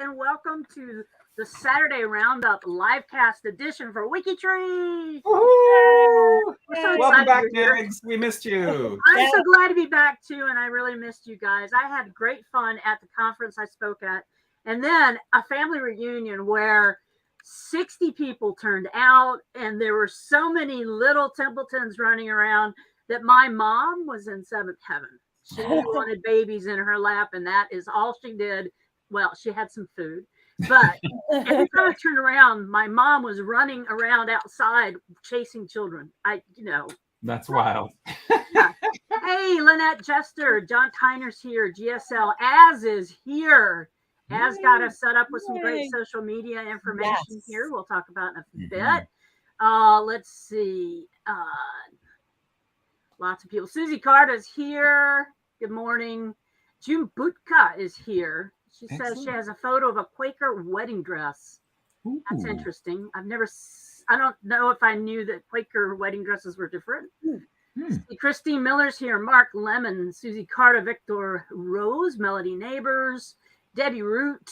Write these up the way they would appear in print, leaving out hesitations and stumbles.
and welcome to the Saturday Roundup LiveCast edition for WikiTree. Woohoo! So Welcome back, Nags. We missed you. I'm so glad to be back too, and I really missed you guys. I had great fun at the conference I spoke at, and then a family reunion where 60 people turned out, and there were so many little Templetons running around that my mom was in seventh heaven. She wanted babies in her lap, and that is all she did. Well, she had some food, but every time I turned around, my mom was running around outside chasing children. That's wild. Yeah. Hey, Lynette Jester, John Tyner's here. GSL Az is here. Az got us set up with some great social media information here. We'll talk about in a bit. Let's see. Lots of people. Susie Carter's here. Good morning. June Butka is here. She says she has a photo of a Quaker wedding dress. Ooh. That's interesting. I don't know if I knew that Quaker wedding dresses were different. Christine Miller's here. Mark Lemon, Susie Carter, Victor Rose, Melody Neighbors, Debbie Root,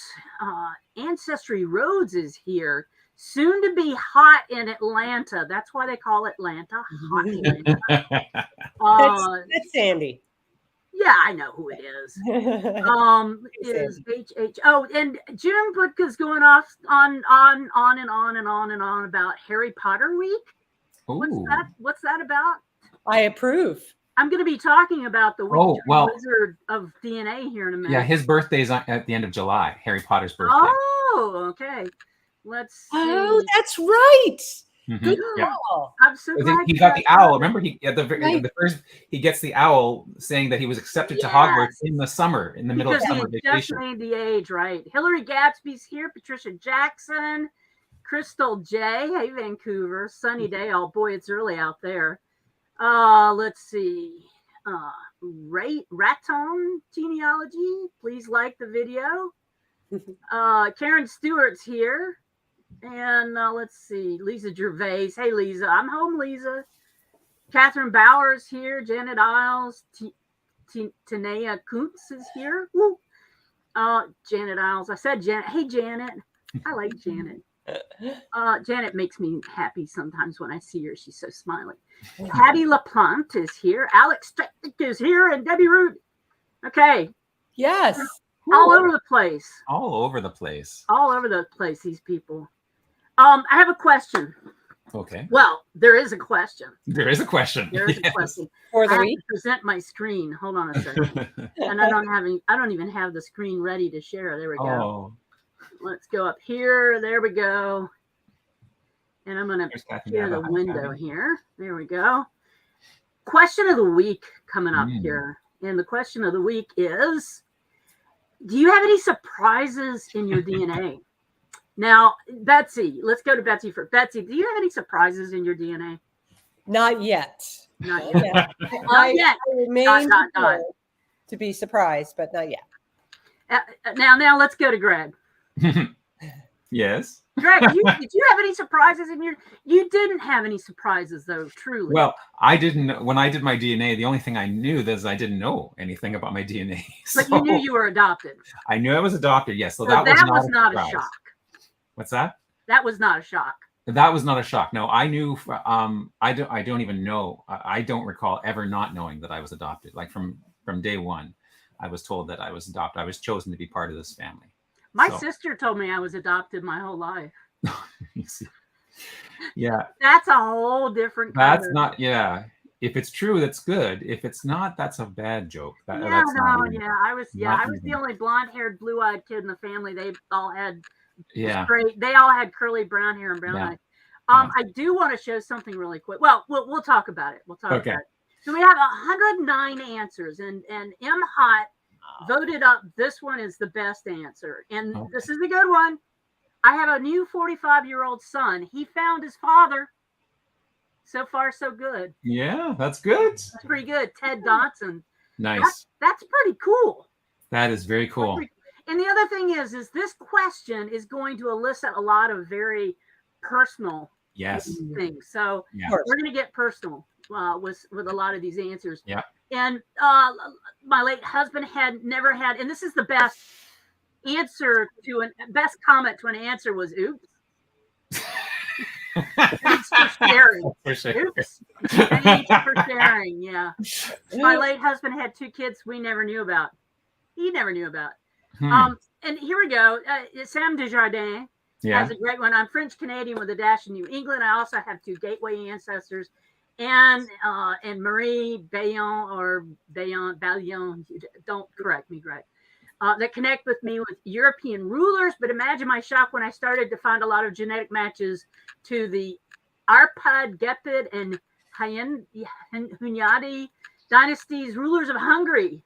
Ancestry Rhodes is here. Soon to be hot in Atlanta. That's why they call Atlanta hot Atlanta. That's Sandy. Yeah, I know who it is. Is HH. Oh, and Jim Butka's going off on and on about Harry Potter Week. Ooh. What's that about? I approve. I'm going to be talking about the Wizard of DNA here in a minute. Yeah, his birthday's at the end of July. Harry Potter's birthday. Oh, okay. Let's see. Oh, that's right. Good call. I'm so glad he got the owl. Remember, he gets the owl saying that he was accepted to Hogwarts in the summer, in the middle of summer vacation. Just made the age right. Hillary Gadsby's here. Patricia Jackson, Crystal J. Hey, Vancouver, sunny day. Oh boy, it's early out there. Let's see. Raton Genealogy. Please like the video. Karen Stewart's here. And let's see, Lisa Gervais. Hey, Lisa. I'm home, Lisa. Catherine Bowers here. Janet Isles. Tanea Kuntz is here. Woo. Janet Isles. I said Janet. Hey, Janet. I like Janet. Janet makes me happy sometimes when I see her. She's so smiley. Patty LaPlante is here. Alex Stretnick is here. And Debbie Root. Okay. Yes. All over the place. All over the place. All over the place, these people. I have a question. Okay. Well, there is a question. There is a question. There is a question. For the week. Present my screen. Hold on a second. And I don't even have the screen ready to share. There we go. Oh. Let's go up here. There we go. And I'm going to share the window here. There we go. Question of the week coming up here. And the question of the week is, do you have any surprises in your DNA? Now, Betsy, let's go to Betsy first. Betsy, do you have any surprises in your DNA? Not yet. Not yet. Not yet. I remain to be surprised, but not yet. Now let's go to Greg. Yes. Greg, did you have any surprises in your? You didn't have any surprises, though. Truly. Well, I didn't. When I did my DNA, the only thing I knew is I didn't know anything about my DNA. But you knew you were adopted. I knew I was adopted. Yes. So that was not a shock. What's that? That was not a shock. That was not a shock. No, I knew. I don't even know. I don't recall ever not knowing that I was adopted. Like from day one, I was told that I was adopted. I was chosen to be part of this family. My sister told me I was adopted my whole life. You see. Yeah. That's a whole different. That's not. Yeah. If it's true, that's good. If it's not, that's a bad joke. I was the only blonde-haired, blue-eyed kid in the family. They all had. Yeah. They all had curly brown hair and brown eyes. I do want to show something really quick. Well, we'll talk about it. We'll talk about it. So we have 109 answers, and M. Hot voted up this one is the best answer. And this is the good one. I have a new 45-year-old son. He found his father. So far, so good. Yeah, that's good. That's pretty good. Ted Dotson. Nice. That's pretty cool. That is very cool. And the other thing is this question is going to elicit a lot of very personal things. So we're going to get personal with a lot of these answers. Yeah. And my late husband had never had, and this is the best answer to best comment to an answer was oops. Thanks for sharing. For sure. Oops. Thanks for sharing. Yeah. My late husband had 2 kids we never knew about. He never knew about. And here we go. Sam Desjardins has a great one. I'm French Canadian with a dash in New England. I also have 2 gateway ancestors, and Marie Bayon. Don't correct me, Greg. That connect with me with European rulers. But imagine my shock when I started to find a lot of genetic matches to the Arpad, Gepid, and Hunyadi dynasties, rulers of Hungary,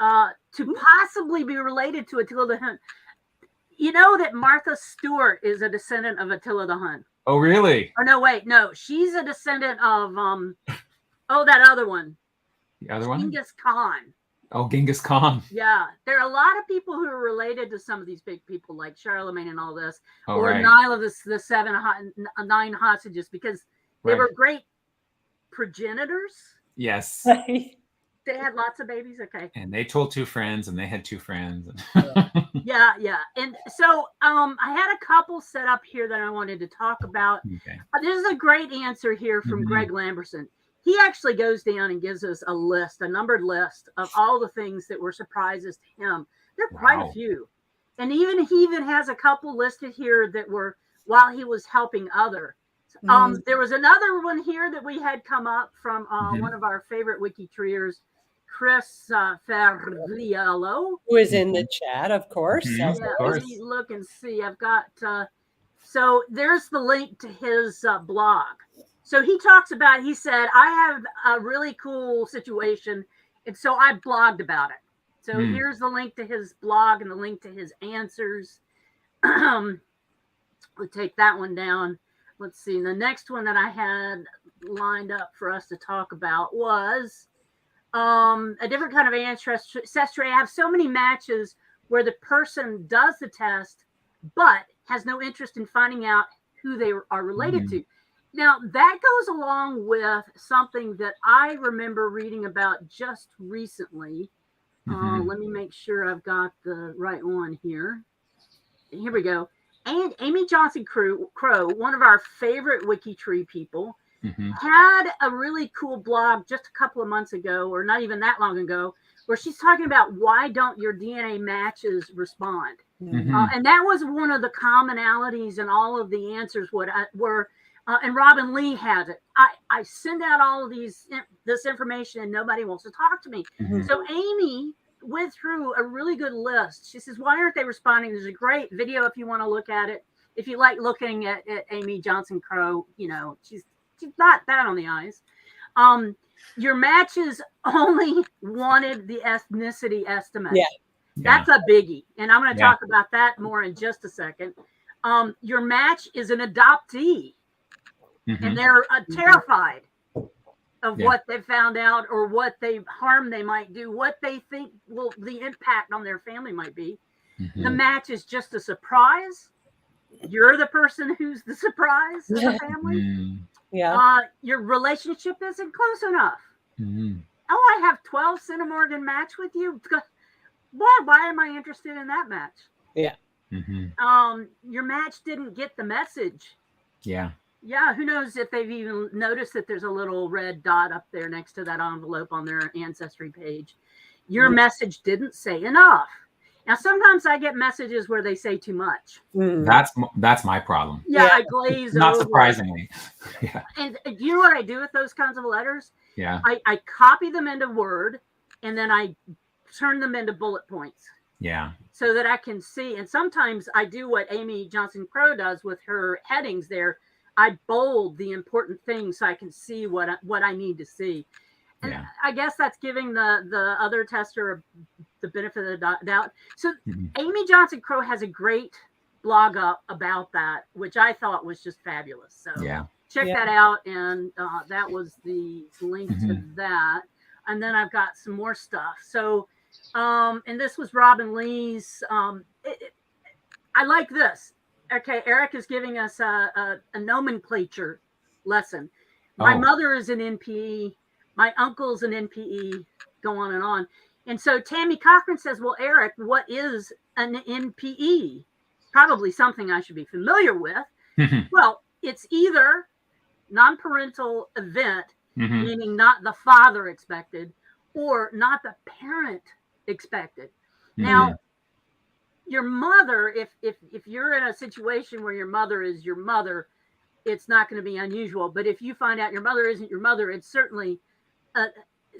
to possibly be related to Attila the Hun. You know that Martha Stewart is a descendant of Attila the Hun. Oh, really? Oh, no, wait. No, she's a descendant of, that other one. The other one? Genghis Khan. Oh, Genghis Khan. Yeah. There are a lot of people who are related to some of these big people like Charlemagne and all this. Oh, or right. Nile of the 9 hostages, because they were great progenitors. Yes. They had lots of babies. Okay. And they told 2 friends, and they had 2 friends. Yeah. And so I had a couple set up here that I wanted to talk about. Okay. This is a great answer here from Greg Lamberson. He actually goes down and gives us a numbered list of all the things that were surprises to him. There are quite a few. And he even has a couple listed here that were while he was helping others. There was another one here that we had come up from one of our favorite WikiTreeers, Chris Ferriello, who is in the chat, of course. Yeah, of course. let me look and see. I've got so there's the link to his blog. So he talks about, he said, I have a really cool situation, and so I blogged about it. So here's the link to his blog and the link to his answers. We'll take that one down. Let's see. The next one that I had lined up for us to talk about was a different kind of ancestry. I have so many matches where the person does the test, but has no interest in finding out who they are related to. Now, that goes along with something that I remember reading about just recently. Let me make sure I've got the right one here. Here we go. And Amy Johnson Crow, one of our favorite WikiTree people, had a really cool blog just a couple of months ago, or not even that long ago, where she's talking about why don't your DNA matches respond. And that was one of the commonalities in all of the answers were, and Robin Lee has it. I send out all of this information and nobody wants to talk to me. So Amy went through a really good list. She says, why aren't they responding? There's a great video if you want to look at it. If you like looking at Amy Johnson Crow, she's not bad on the eyes. Your matches only wanted the ethnicity estimate. That's a biggie. And I'm going to talk about that more in just a second. Your match is an adoptee. And they're terrified of what they found out or what harm they might do, what they think the impact on their family might be. The match is just a surprise. You're the person who's the surprise of the family. Your relationship isn't close enough. Oh, I have 12 centimorgan match with you. Why am I interested in that match? Your match didn't get the message. Yeah, who knows if they've even noticed that there's a little red dot up there next to that envelope on their Ancestry page. Your message didn't say enough. Now, sometimes I get messages where they say too much. That's my problem. I glaze Not over. surprisingly. And you know what I do with those kinds of letters? I copy them into Word, and then I turn them into bullet points. So that I can see. And sometimes I do what Amy Johnson Crow does with her headings there. I bold the important things so I can see what I need to see. And I guess that's giving the other tester the benefit of the doubt. So Amy Johnson Crow has a great blog up about that, which I thought was just fabulous. So check that out. And that was the link to that. And then I've got some more stuff. So, and this was Robin Lee's. I like this. Okay, Eric is giving us a nomenclature lesson. My mother is an NPE. My uncle's an NPE. Go on and on. And so Tammy Cochran says, well, Eric, what is an NPE? Probably something I should be familiar with. Well, it's either non-parental event, meaning not the father expected, or not the parent expected. Now, your mother, if you're in a situation where your mother is your mother, it's not going to be unusual. But if you find out your mother isn't your mother, it's certainly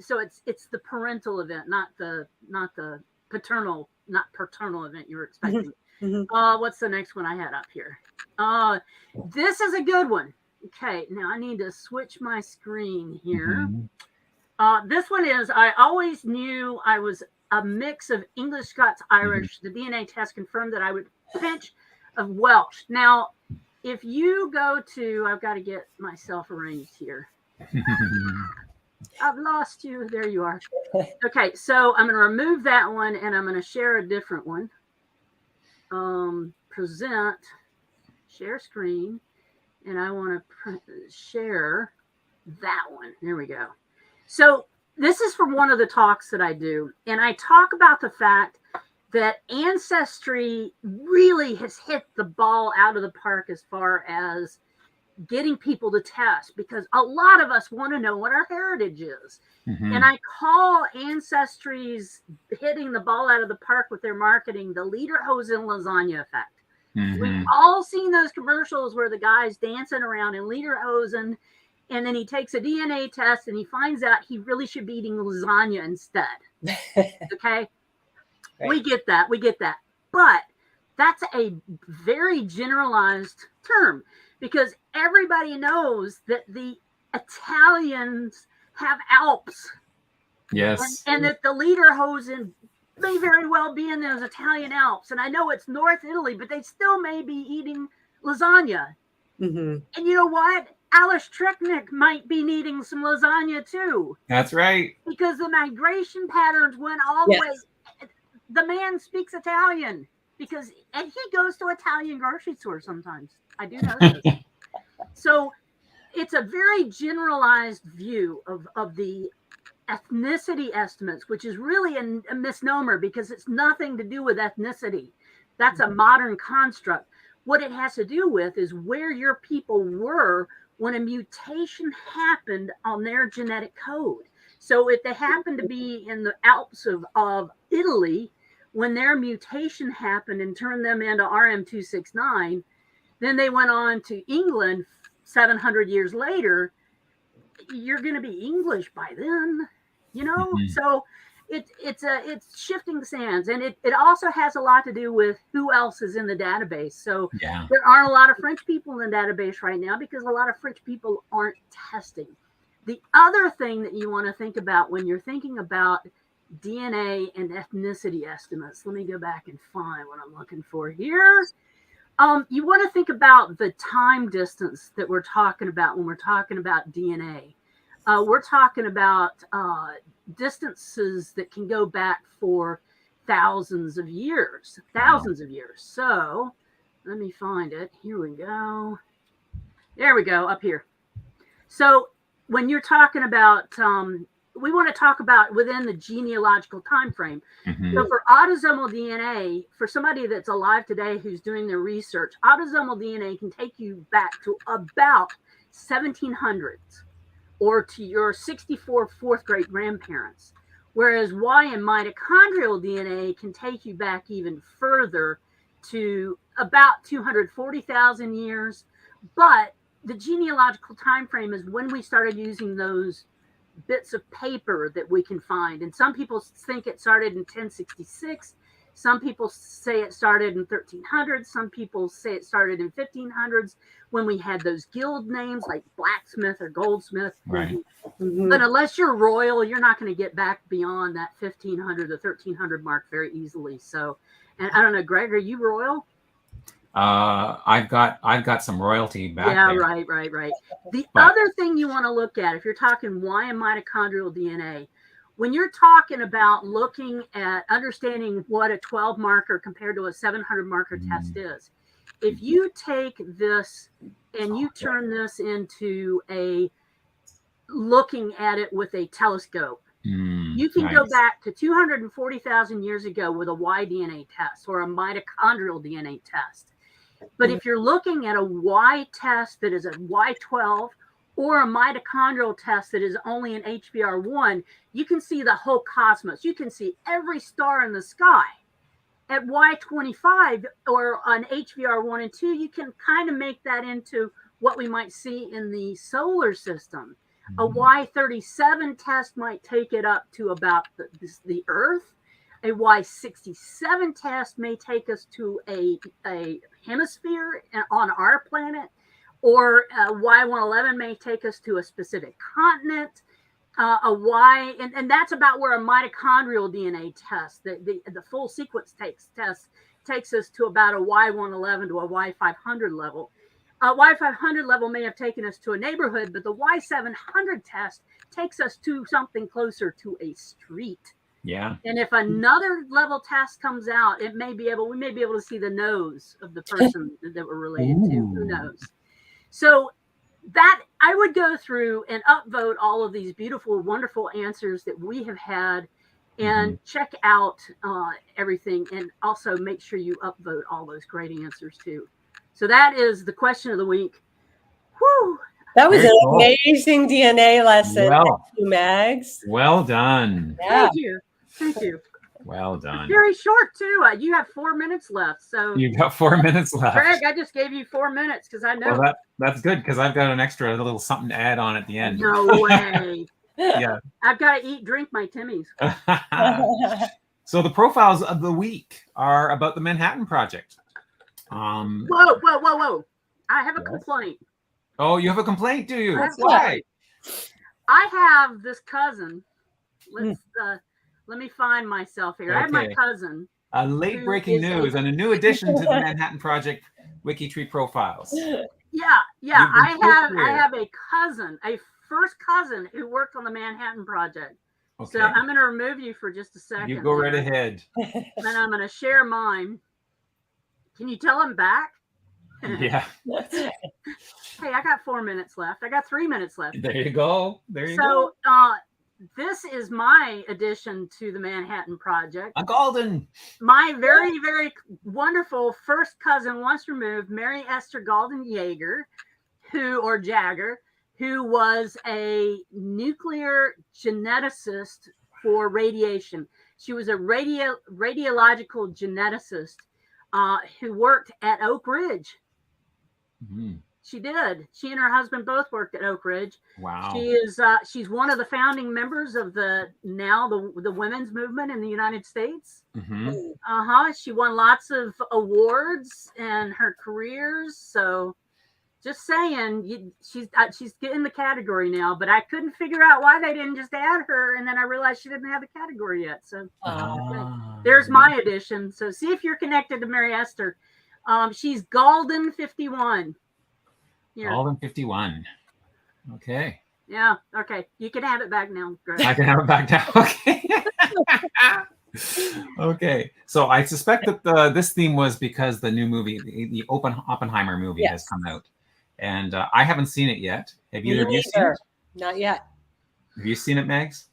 so it's the parental event, not the paternal event you're expecting. What's the next one I had up here? This is a good one. Okay, now I need to switch my screen here. This one is, I always knew I was a mix of English, Scots, Irish. The DNA test confirmed that I would pinch of Welsh. Now, if you go to, I've got to get myself arranged here. I've lost you. There you are. Okay, so I'm going to remove that one and I'm going to share a different one. Present, share screen, and I want to share that one. There we go. So this is from one of the talks that I do, and I talk about the fact that Ancestry really has hit the ball out of the park as far as getting people to test, because a lot of us want to know what our heritage is. And I call Ancestry's hitting the ball out of the park with their marketing the lederhosen lasagna effect. We've all seen those commercials where the guy's dancing around in lederhosen, and then he takes a DNA test and he finds out he really should be eating lasagna instead. Okay. Right. We get that. But that's a very generalized term, because everybody knows that the Italians have Alps. Yes. And that the lederhosen may very well be in those Italian Alps. And I know it's North Italy, but they still may be eating lasagna. And you know what? Alice Treknick might be needing some lasagna too. That's right. Because the migration patterns went all the way. The man speaks Italian and he goes to Italian grocery stores sometimes. I do know this. So it's a very generalized view of the ethnicity estimates, which is really a misnomer, because it's nothing to do with ethnicity. That's a modern construct. What it has to do with is where your people were when a mutation happened on their genetic code. So if they happen to be in the Alps of Italy, when their mutation happened and turned them into RM269, then they went on to England 700 years later, you're going to be English by then, you know? So it's shifting sands, and it also has a lot to do with who else is in the database. So there aren't a lot of French people in the database right now because a lot of French people aren't testing. The other thing that you want to think about when you're thinking about DNA and ethnicity estimates, let me go back and find what I'm looking for here. You want to think about the time distance that we're talking about when we're talking about DNA. We're talking about distances that can go back for thousands of years. So let me find it. Here we go. There we go, up here. So when you're talking about, we want to talk about within the genealogical time frame. So for autosomal DNA, for somebody that's alive today who's doing their research, autosomal DNA can take you back to about 1700s. Or to your 64 fourth great grandparents. Whereas Y and mitochondrial DNA can take you back even further to about 240,000 years. But the genealogical time frame is when we started using those bits of paper that we can find. And some people think it started in 1066. Some people say it started in 1300s. Some people say it started in 1500s when we had those guild names like blacksmith or goldsmith. Right. But unless you're royal, you're not going to get back beyond that 1500 to 1300 mark very easily. So, and I don't know, Greg, are you royal? I've got some royalty back there. Right. The other thing you want to look at, if you're talking Y and mitochondrial DNA, when you're talking about looking at understanding what a 12 marker compared to a 700 marker test is, if you take this and you turn this into looking at it with a telescope, You can go back to 240,000 years ago with a Y DNA test or a mitochondrial DNA test. But if you're looking at a Y test that is a Y12 or a mitochondrial test that is only an HBR1, you can see the whole cosmos. You can see every star in the sky. At Y25 or on HBR1 and 2, you can kind of make that into what we might see in the solar system. A Y37 test might take it up to about the Earth. A Y67 test may take us to a hemisphere on our planet, or a Y111 may take us to a specific continent. And that's about where a mitochondrial DNA test, the full sequence takes us to about a Y111 to a Y500 level. Y500 level may have taken us to a neighborhood, but the Y700 test takes us to something closer to a street. Yeah. And if another level test comes out, we may be able to see the nose of the person that we're related to. Who knows? So that I would go through and upvote all of these beautiful, wonderful answers that we have had, and check out everything, and also make sure you upvote all those great answers too. So that is the question of the week. Whew. That was an amazing DNA lesson. Well, Thank you, Mags. Well done. Yeah. Thank you. Thank you. Well done. Very short too. You have 4 minutes left. So You've got 4 minutes left. Greg, I just gave you 4 minutes because I know. Well, that's good because I've got an extra little something to add on at the end. No way. Yeah. I've got to drink my Timmy's. So the profiles of the week are about the Manhattan Project. Whoa. I have a complaint. Oh, you have a complaint, do you? That's Why? I have this cousin. Let me find myself here. I have my cousin. Late breaking news and a new addition to the Manhattan Project WikiTree profiles. Yeah. I have a cousin, a first cousin who worked on the Manhattan Project. Okay. So I'm going to remove you for just a second. You go right ahead. And I'm going to share mine. Can you tell him back? Yeah. Hey, I got 4 minutes left. I got 3 minutes left. There you go. So this is my addition to the Manhattan Project. A Galden. My very, very wonderful first cousin once removed, Mary Esther Galden Jaeger, who was a nuclear geneticist for radiation. She was a radiological geneticist who worked at Oak Ridge. Mm-hmm. She did. She and her husband both worked at Oak Ridge. Wow. She's one of the founding members of the women's movement in the United States. Mm-hmm. She won lots of awards in her careers. So just saying, she's in the category now, but I couldn't figure out why they didn't just add her, and then I realized she didn't have the category yet. So there's my addition. So see if you're connected to Mary Esther. She's Galden 51. Here. Galden 51. Okay. Yeah. Okay. You can have it back now, Greg. I can have it back now. Okay. Okay. So I suspect that this theme was because the new movie, the Oppenheimer movie, has come out. And I haven't seen it yet. Have either of you seen it? Not yet. Have you seen it, Megs?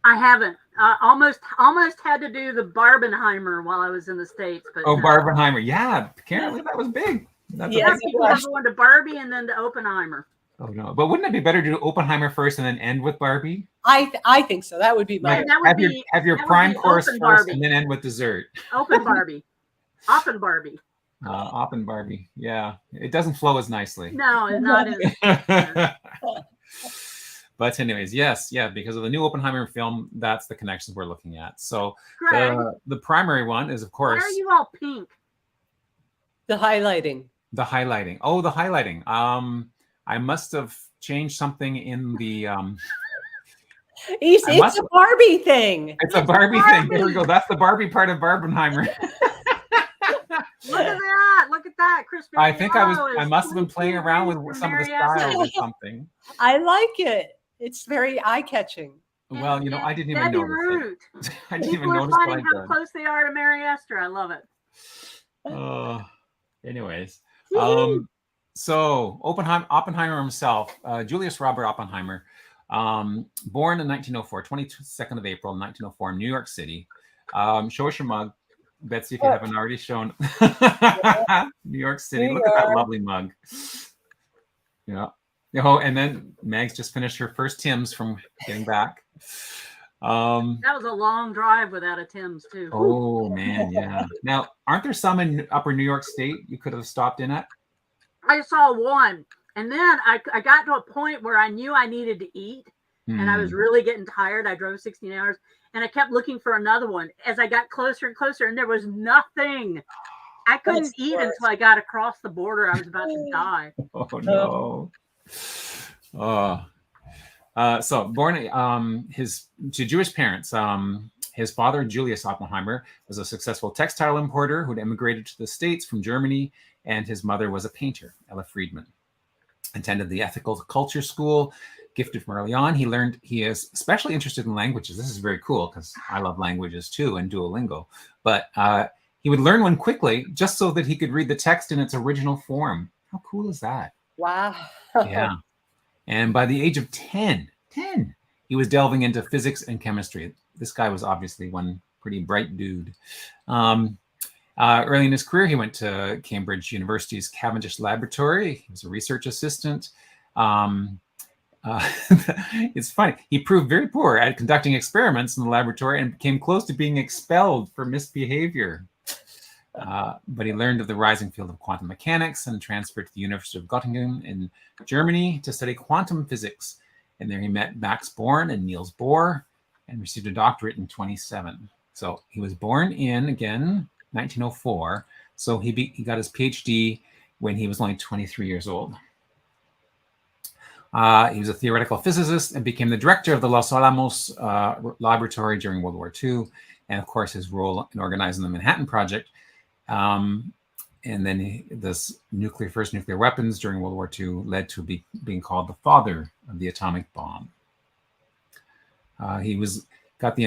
I haven't. Almost had to do the Barbenheimer while I was in the States. But Barbenheimer. Yeah. Apparently that was big. People are going to Barbie and then to Oppenheimer. Oh no! But wouldn't it be better to do Oppenheimer first and then end with Barbie? I think so. That would be my. Have your prime course first Barbie. And then end with dessert. Open Barbie. Oppen Barbie. Oppen Barbie. Yeah, it doesn't flow as nicely. No, it's not as. But anyways, yes, because of the new Oppenheimer film, that's the connections we're looking at. So the primary one is, of course. Why are you all pink? The highlighting. The highlighting. Oh, the highlighting. I must have changed something in the. It's a Barbie thing. It's a Barbie thing. There we go. That's the Barbie part of Barbenheimer. Look at that! Look at that, Chris. I think I must have been playing around with some of the styles or something. I like it. It's very eye-catching. Well, I didn't even notice it. I didn't even notice how close they are to Mary Esther. I love it. Anyways, so Oppenheimer himself, Julius Robert Oppenheimer, Born in 1904, 22nd of April, 1904, New York City. Show us your mug, Betsy, if you haven't already shown. New York City. Look at that lovely mug. Yeah. Oh, and then Meg's just finished her first Tim's from getting back. That was a long drive without a Tim's too. Oh man, yeah. Now, aren't there some in Upper New York State you could have stopped in at? I saw one, and then I got to a point where I knew I needed to eat, and I was really getting tired. I drove 16 hours, and I kept looking for another one as I got closer and closer, and there was nothing. I couldn't eat until I got across the border. I was about to die. Oh no. So born to Jewish parents. His father, Julius Oppenheimer, was a successful textile importer who'd emigrated to the States from Germany, and his mother was a painter, Ella Friedman. Attended the ethical culture school. Gifted from early on. He is especially interested in languages. This is very cool because I love languages too and Duolingo. But he would learn one quickly just so that he could read the text in its original form. How cool is that? Wow. Yeah. And by the age of 10, he was delving into physics and chemistry. This guy was obviously one pretty bright dude. Early in his career, he went to Cambridge University's Cavendish Laboratory. He was a research assistant. It's funny. He proved very poor at conducting experiments in the laboratory and came close to being expelled for misbehavior. But he learned of the rising field of quantum mechanics and transferred to the University of Göttingen in Germany to study quantum physics. And there he met Max Born and Niels Bohr and received a doctorate in 27. So he was born in, again, 1904. So he got his PhD when he was only 23 years old. He was a theoretical physicist and became the director of the Los Alamos laboratory during World War II. And of course, his role in organizing the Manhattan Project. And then this first nuclear weapons during World War II led to being called the father of the atomic bomb. He got the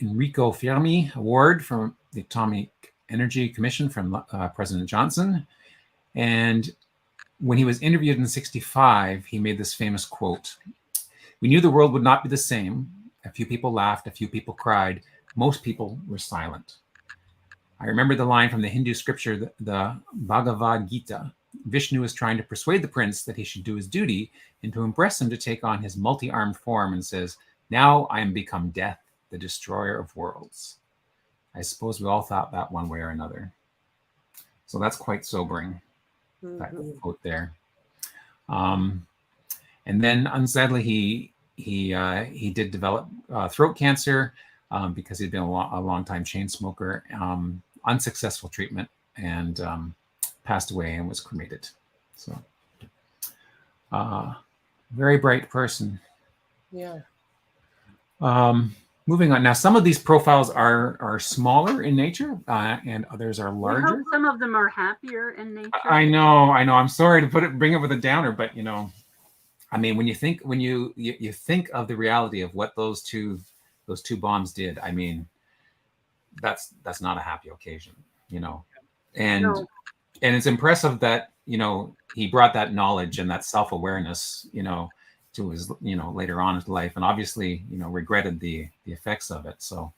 Enrico Fermi Award from the Atomic Energy Commission from President Johnson. And when he was interviewed in 1965, he made this famous quote: "We knew the world would not be the same. A few people laughed, a few people cried. Most people were silent." I remember the line from the Hindu scripture, the Bhagavad Gita. Vishnu is trying to persuade the prince that he should do his duty and to impress him to take on his multi-armed form, and says, "Now I am become death, the destroyer of worlds." I suppose we all thought that one way or another. So that's quite sobering, that quote there. And then, unsadly, he did develop throat cancer because he'd been a long time chain smoker. Unsuccessful treatment, and passed away and was cremated. So, very bright person. Yeah. Moving on now, some of these profiles are smaller in nature, and others are larger. I hope some of them are happier in nature. I know. I'm sorry to bring it with a downer, but I mean, when you think of the reality of what those two bombs did, I mean, that's not a happy occasion, and No. And it's impressive that he brought that knowledge and that self-awareness to his later on in his life, and obviously regretted the effects of it. So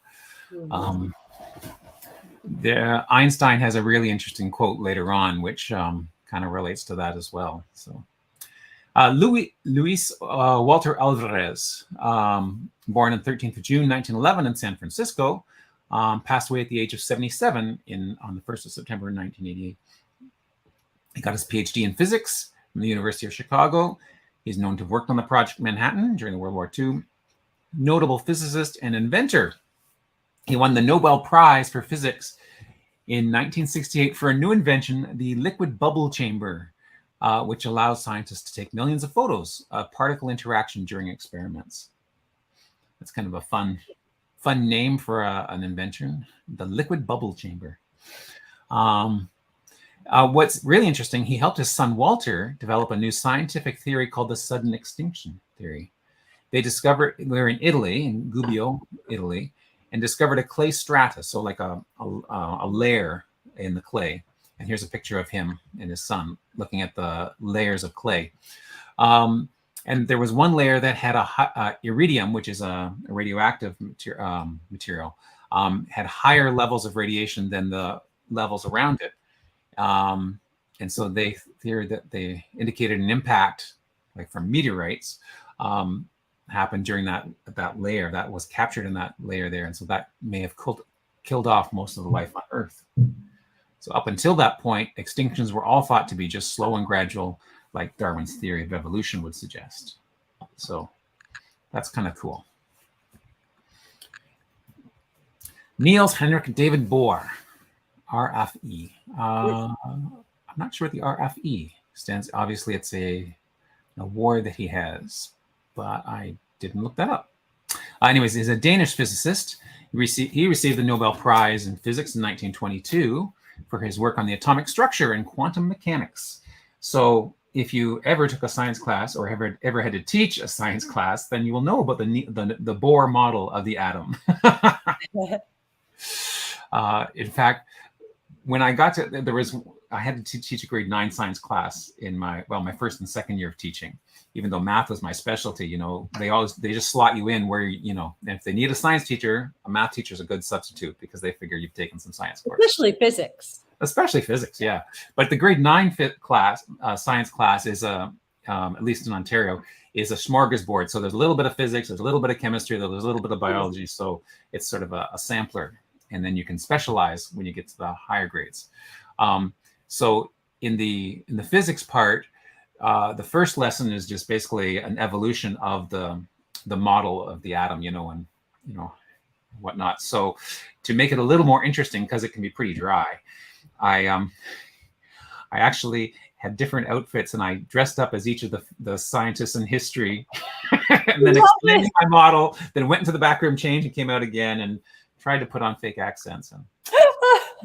Einstein has a really interesting quote later on which kind of relates to that as well. So Luis Walter Alvarez, born on 13th of June 1911 in San Francisco, passed away at the age of 77 on the 1st of September 1988. He got his PhD in physics from the University of Chicago. He's known to have worked on the Project Manhattan during World War II. Notable physicist and inventor. He won the Nobel Prize for Physics in 1968 for a new invention, the liquid bubble chamber, which allows scientists to take millions of photos of particle interaction during experiments. That's kind of a fun name for an invention, the liquid bubble chamber. What's really interesting, he helped his son Walter develop a new scientific theory called the sudden extinction theory. They were in Italy, in Gubbio, Italy, and discovered a clay strata, so like a layer in the clay. And here's a picture of him and his son looking at the layers of clay. And there was one layer that had iridium, which is a radioactive material, had higher levels of radiation than the levels around it. And so they indicated an impact, like from meteorites, happened during that layer that was captured in that layer there. And so that may have killed off most of the life on Earth. So up until that point, extinctions were all thought to be just slow and gradual, like Darwin's theory of evolution would suggest. So that's kind of cool. Niels Henrik David Bohr, RFE. I'm not sure what the RFE stands. Obviously, it's an award that he has, but I didn't look that up. Anyways, he's a Danish physicist. He received the Nobel Prize in Physics in 1922 for his work on the atomic structure and quantum mechanics. So if you ever took a science class or ever had to teach a science class, then you will know about the Bohr model of the atom. In fact, when I got to, I had to teach a grade 9 science class in my first and second year of teaching. Even though math was my specialty, you know, they just slot you in where, you know, if they need a science teacher, a math teacher is a good substitute because they figure you've taken some science courses. Especially physics, yeah. But the grade 9 class, science class is at least in Ontario, is a smorgasbord. So there's a little bit of physics, there's a little bit of chemistry, there's a little bit of biology. So it's sort of a sampler, and then you can specialize when you get to the higher grades. So in the physics part, the first lesson is just basically an evolution of the model of the atom, you know, and you know whatnot. So to make it a little more interesting, because it can be pretty dry, I actually had different outfits, and I dressed up as each of the scientists in history, and then explained my model. Then went into the back room, changed, and came out again, and tried to put on fake accents. And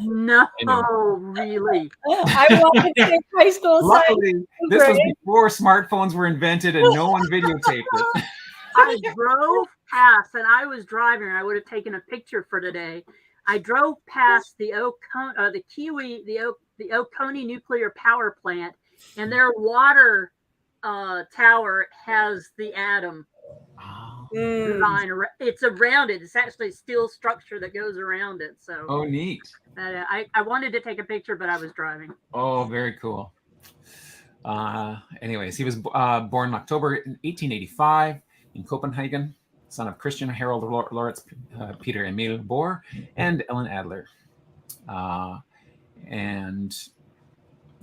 no, really. I wanted to take high school science. Luckily, this was before smartphones were invented, and no one videotaped it. I drove past, and I was driving. I would have taken a picture for today. I drove past the Oconee nuclear power plant, and their water tower has the atom design. It's around it. It's actually a steel structure that goes around it. So neat. I wanted to take a picture, but I was driving. Oh, very cool. Anyways, he was born in October 1885 in Copenhagen, son of Christian Harold Lawrence Peter Emil Bohr and Ellen Adler. And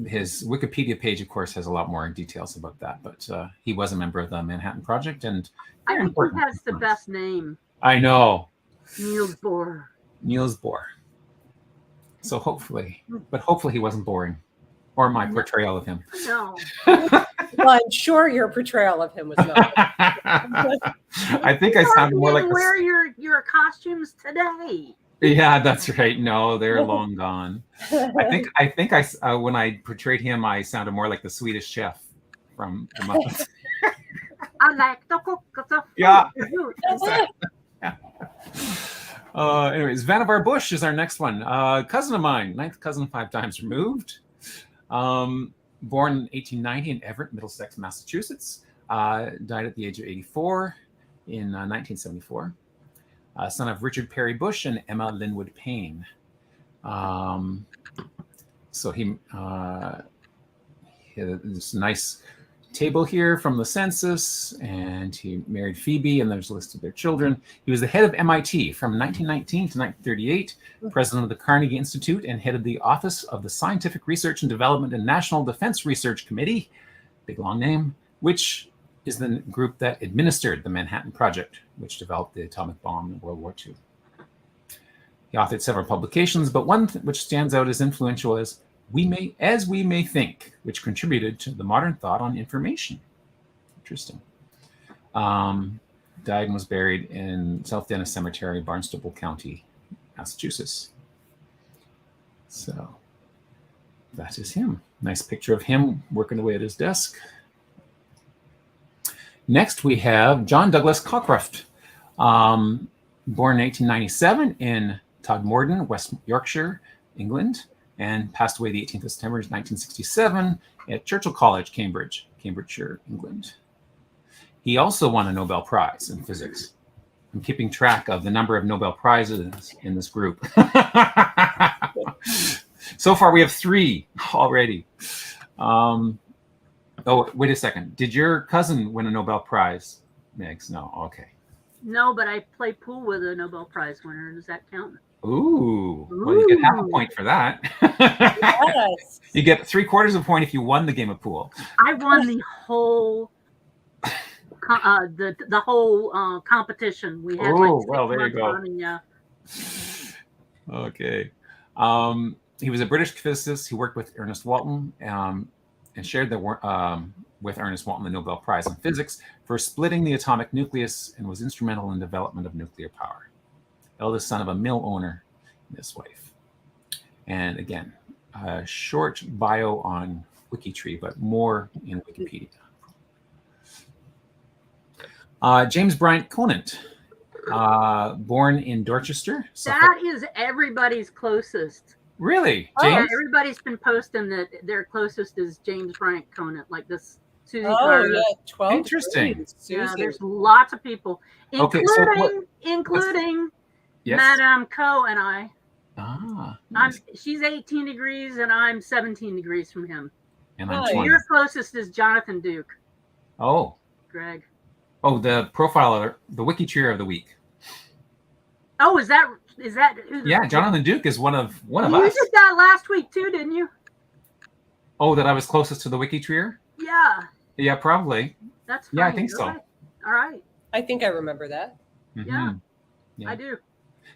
his Wikipedia page, of course, has a lot more details about that. But he was a member of the Manhattan Project, and I think he has the best name. I know. Niels Bohr. Niels Bohr. So hopefully he wasn't boring, or my portrayal of him. No. Well, I'm sure your portrayal of him was not. I think I sounded more like. Wear your costumes today. Yeah, that's right. No, they're long gone. I think when I portrayed him, I sounded more like the Swedish chef from the Muppets. I like to cook the food. Yeah. Anyways, Vannevar Bush is our next one. Cousin of mine, 9th cousin 5 times removed. Born in 1890 in Everett, Middlesex, Massachusetts. Died at the age of 84 in 1974. Son of Richard Perry Bush and Emma Linwood Payne. So he had this nice table here from the census, and he married Phoebe, and there's a list of their children. He was the head of MIT from 1919 to 1938, president of the Carnegie Institute, and head of the Office of the Scientific Research and Development and National Defense Research Committee, big long name, which is the group that administered the Manhattan Project, which developed the atomic bomb in World War II. He authored several publications, but one which stands out as influential is As We May Think, which contributed to the modern thought on information. Interesting. Died and was buried in South Dennis Cemetery, Barnstable County, Massachusetts. So that is him. Nice picture of him working away at his desk. Next, we have John Douglas Cockcroft, born in 1897 in Todmorden, West Yorkshire, England, and passed away the 18th of September 1967 at Churchill College, Cambridgeshire, England. He also won a Nobel Prize in physics. I'm keeping track of the number of Nobel Prizes in this group. So far, we have 3 already. Oh, wait a second. Did your cousin win a Nobel Prize, Megs? No. Okay. No, but I play pool with a Nobel Prize winner. Does that count? Ooh. Well, you get half a point for that. Yes. You get 3/4 of a point if you won the game of pool. I won the whole the whole competition. We had Oh, like 6 well, there you months go. running, yeah. Okay. He was a British physicist. He worked with Ernest Walton and shared with Ernest Walton the Nobel Prize in Physics for splitting the atomic nucleus, and was instrumental in the development of nuclear power. Eldest son of a mill owner and his wife. And again, a short bio on WikiTree, but more in Wikipedia. James Bryant Conant, born in Dorchester, Suffolk. That is everybody's closest. Really? Oh, James? Yeah, everybody's been posting that their closest is James Bryant Conant, like this Susie Oh, Carter. yeah. 12 Interesting. degrees, Yeah, Susie. there's lots of people, Okay, including Yes. Madame Co and I. Nice. She's 18 degrees and I'm 17 degrees from him. And I'm Nice. 20. Your closest is Jonathan Duke, Oh, Greg. the profiler, the WikiTree of the week. Oh, is that Yeah, Jonathan Duke is one of you us. did that last week too, didn't you? Oh, that I was closest to the WikiTree? Yeah, Yeah, probably. that's funny. Yeah, I think so. Okay. All right. I think I remember that. Mhm. I do.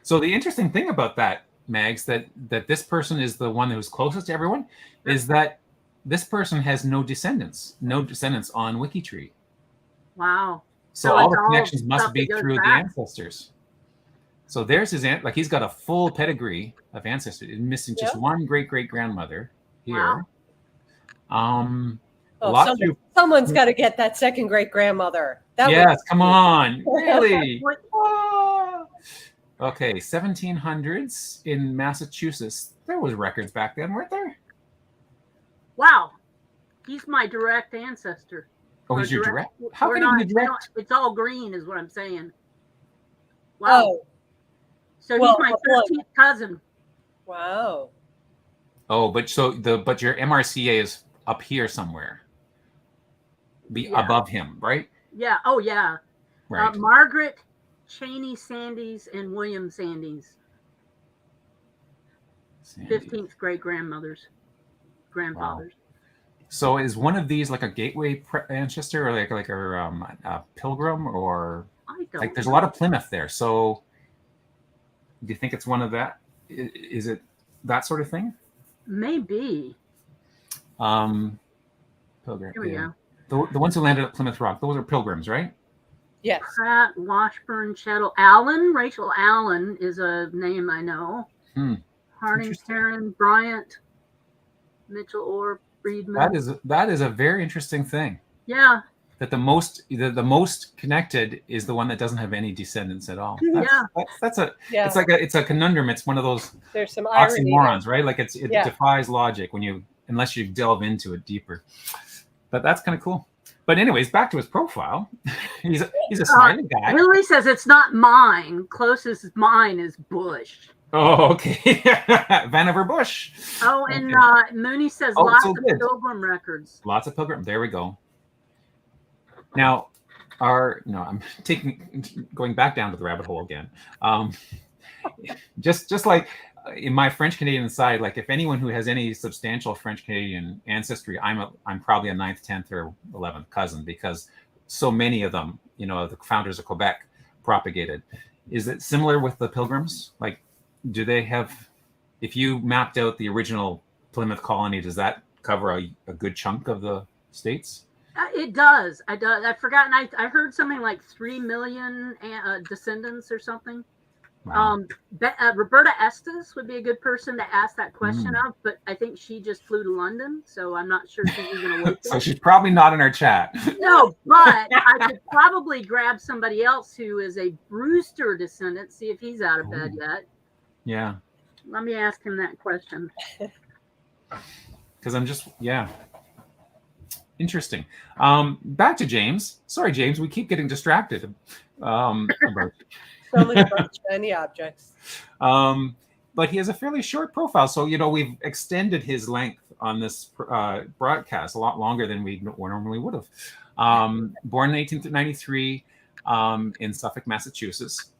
So the interesting thing about that, Mags, that this person is the one who's closest to everyone, is that this person has no descendants on WikiTree. Wow. So So all it's the all connections must stuff be that goes through the back. ancestors. So there's his aunt, like he's got a full pedigree of ancestors. He's missing just one great-great-grandmother here. Wow. Someone's got to get that second great grandmother. Yes, come on. Really? Okay, 1700s in Massachusetts. There was records back then, weren't there? Wow. He's my direct ancestor. Oh, he's your direct? How can he be direct? It's all green is what I'm saying. Wow. Oh. So he's my 13th cousin. Wow. Oh, but your MRCA is up here somewhere. Above him, right? Yeah. Oh, yeah. Right. Margaret Cheney Sandys and William Sandys. 15th great grandfathers. Wow. So is one of these like a gateway ancestor, or like a pilgrim, or I don't like there's know. a lot of Plymouth there. So do you think it's one of that? Is it that sort of thing? Maybe. Pilgrim. Here we go. The ones who landed at Plymouth Rock, those are pilgrims, right? Yes. Pratt, Washburn, Chettle, Allen. Rachel Allen is a name I know. Harding, Tarrant, Bryant, Mitchell, Orr, Friedman. That is a very interesting thing. Yeah. That the most connected is the one that doesn't have any descendants at all. It's a conundrum. It's one of those there's some oxymorons, right? Like it defies logic unless you delve into it deeper. But that's kind of cool. But anyways, back to his profile. He's a smiley guy. Hillary says it's not mine. Closest mine is Bush. Oh, okay. Vannevar Bush. Oh, and Mooney says lots of pilgrim records. Lots of pilgrim. There we go. Now, I'm going back down to the rabbit hole again. Just like in my French Canadian side, like if anyone who has any substantial French Canadian ancestry, I'm probably a 9th, 10th, or 11th cousin, because so many of them, the founders of Quebec propagated. Is it similar with the pilgrims? Like, do they have? If you mapped out the original Plymouth colony, does that cover a good chunk of the states? It does. I've forgotten. I heard something like 3 million descendants or something. Wow. Roberta Estes would be a good person to ask that question of, but I think she just flew to London, so I'm not sure she's even awake. So she's probably not in our chat. No, but I could probably grab somebody else who is a Brewster descendant, see if he's out of bed yet. Yeah. Let me ask him that question. Because I'm just, Interesting. Back to James. Sorry, James, we keep getting distracted. About So much fun, shiny objects. but he has a fairly short profile. So, we've extended his length on this broadcast a lot longer than we normally would have. Born in 1893 in Suffolk, Massachusetts.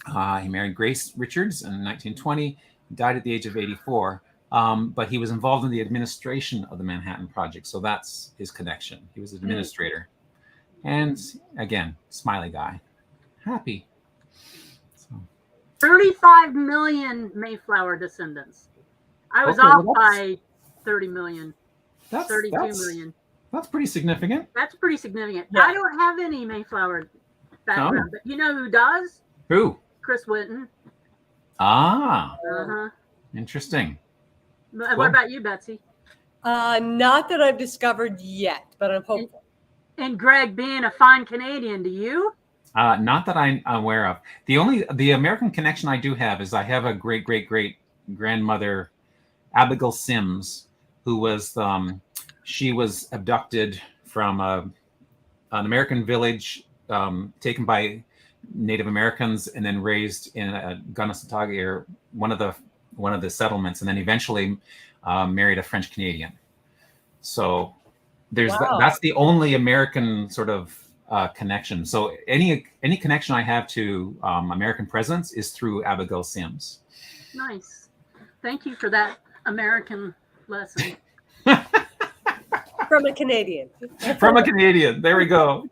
He married Grace Richards in 1920. He died at the age of 84. But he was involved in the administration of the Manhattan Project. So that's his connection. He was an administrator. And again, smiley guy. Happy. 35 million Mayflower descendants. I was off by 30 million. 32 million. That's pretty significant. That's pretty significant. Yeah. I don't have any Mayflower background, but you know who does? Who? Chris Whitten. Ah. Uh-huh. Interesting. What about you, Betsy? Not that I've discovered yet, but I'm hopeful. And Greg, being a fine Canadian, do you? Not that I'm aware of. The American connection I do have is I have a great grandmother, Abigail Sims, who was she was abducted from an American village, taken by Native Americans, and then raised in a Gunasatagi, or one of the settlements, and then eventually married a French Canadian. So there's that's the only American sort of connection. So any connection I have to American presence is through Abigail Sims. Nice. Thank you for that American lesson. From a Canadian. From a Canadian. There we go.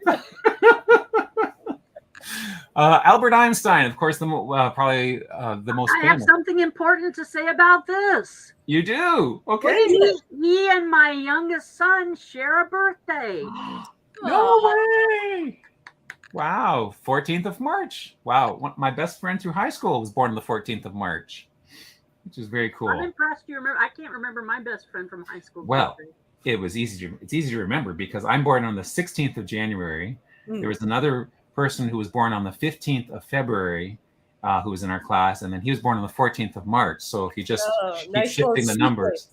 Albert Einstein, of course, probably the most famous. I have something important to say about this. You do? Okay. He and my youngest son share a birthday. No way! Wow, 14th of March. Wow, my best friend through high school was born on the 14th of March, which is very cool. I'm impressed you remember. I can't remember my best friend from high school. Well, it's easy to remember because I'm born on the 16th of January. There was another person who was born on the 15th of February who was in our class, and then he was born on the 14th of March. So if you just keep shifting the numbers.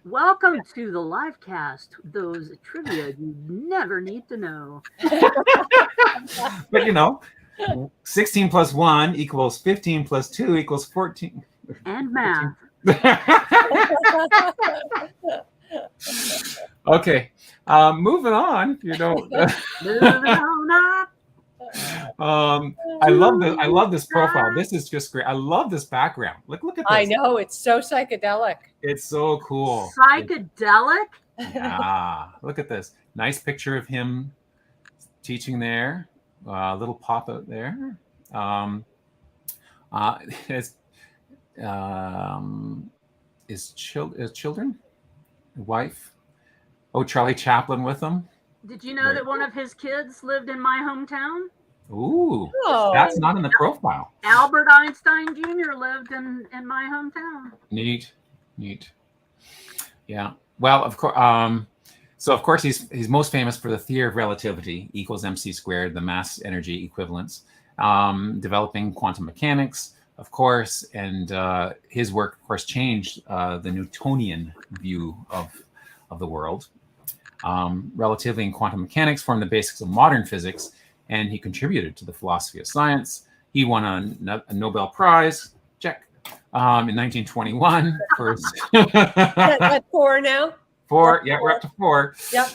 Welcome to the LiveCast, those trivia you never need to know. But 16 plus 1 equals 15 plus 2 equals 14. And math. Okay, moving on. Moving on up. I love this profile. This is just great. I love this background. Look at this. I know, it's so psychedelic. It's so cool. Psychedelic? Yeah. Look at this. Nice picture of him teaching there. A little pop out there. His children, wife. Oh, Charlie Chaplin with them. Did you know that one of his kids lived in my hometown? Ooh, that's not in the profile. Albert Einstein Jr. lived in my hometown. Neat. Yeah. Well, of course. So of course he's most famous for the theory of relativity equals mc squared, the mass energy equivalence, developing quantum mechanics, of course, and his work, of course, changed the Newtonian view of the world. Relativity and quantum mechanics form the basics of modern physics, and he contributed to the philosophy of science. He won a Nobel Prize, check, in 1921 for his That's 4 now? 4, yeah, we're up to 4. Yep.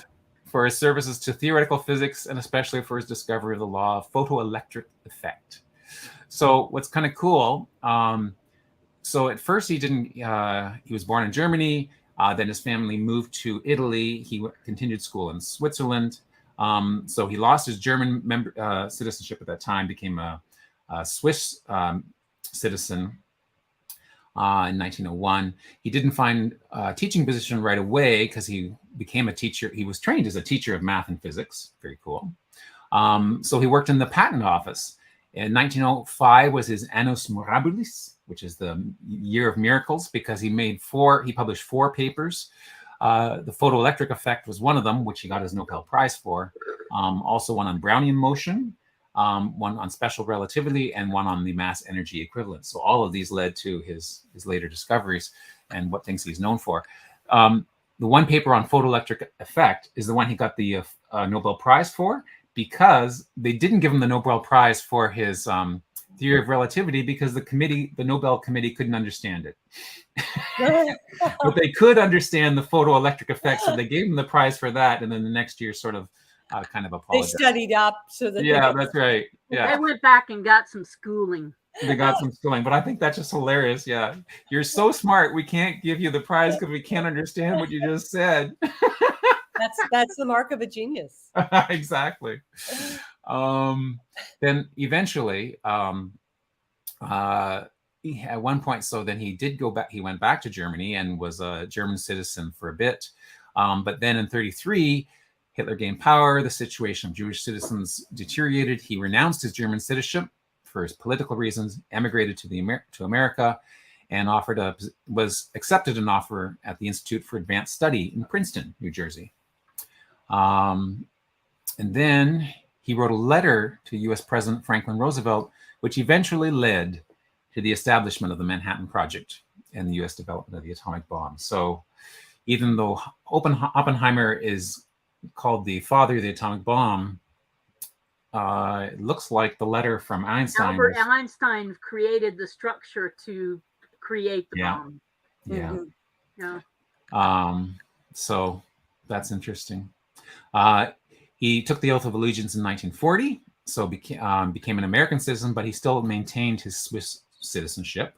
For his services to theoretical physics, and especially for his discovery of the law of photoelectric effect. So what's kind of cool, so at first he was born in Germany, then his family moved to Italy. He continued school in Switzerland. So he lost his German citizenship at that time, became a Swiss citizen in 1901. He didn't find a teaching position right away because he became a teacher. He was trained as a teacher of math and physics. Very cool. So he worked in the patent office. In 1905 was his Annus Mirabilis, which is the year of miracles, because he published 4 papers. The photoelectric effect was one of them, which he got his Nobel Prize for. Also one on Brownian motion, one on special relativity, and one on the mass energy equivalence. So all of these led to his later discoveries and what things he's known for. the one paper on photoelectric effect is the one he got the Nobel Prize for, because they didn't give him the Nobel Prize for his theory of relativity because the Nobel Committee couldn't understand it. But they could understand the photoelectric effect, so they gave him the prize for that, and then the next year sort of kind of apologized. They studied up so that that's right. Yeah, they went back and got some schooling. They got some schooling, but I think that's just hilarious. Yeah, you're so smart. We can't give you the prize because we can't understand what you just said. That's the mark of a genius. Exactly. Then eventually, at one point, so then he did go back. He went back to Germany and was a German citizen for a bit. But then in 1933, Hitler gained power. The situation of Jewish citizens deteriorated. He renounced his German citizenship for his political reasons, emigrated to America, and was accepted an offer at the Institute for Advanced Study in Princeton, New Jersey. And then he wrote a letter to U.S. President Franklin Roosevelt, which eventually led to the establishment of the Manhattan Project and the U.S. development of the atomic bomb. So even though Oppenheimer is called the father of the atomic bomb, it looks like the letter from Einstein. Albert Einstein created the structure to create the bomb. Yeah. Yeah. So that's interesting. He took the oath of allegiance in 1940, so became an American citizen, but he still maintained his Swiss citizenship.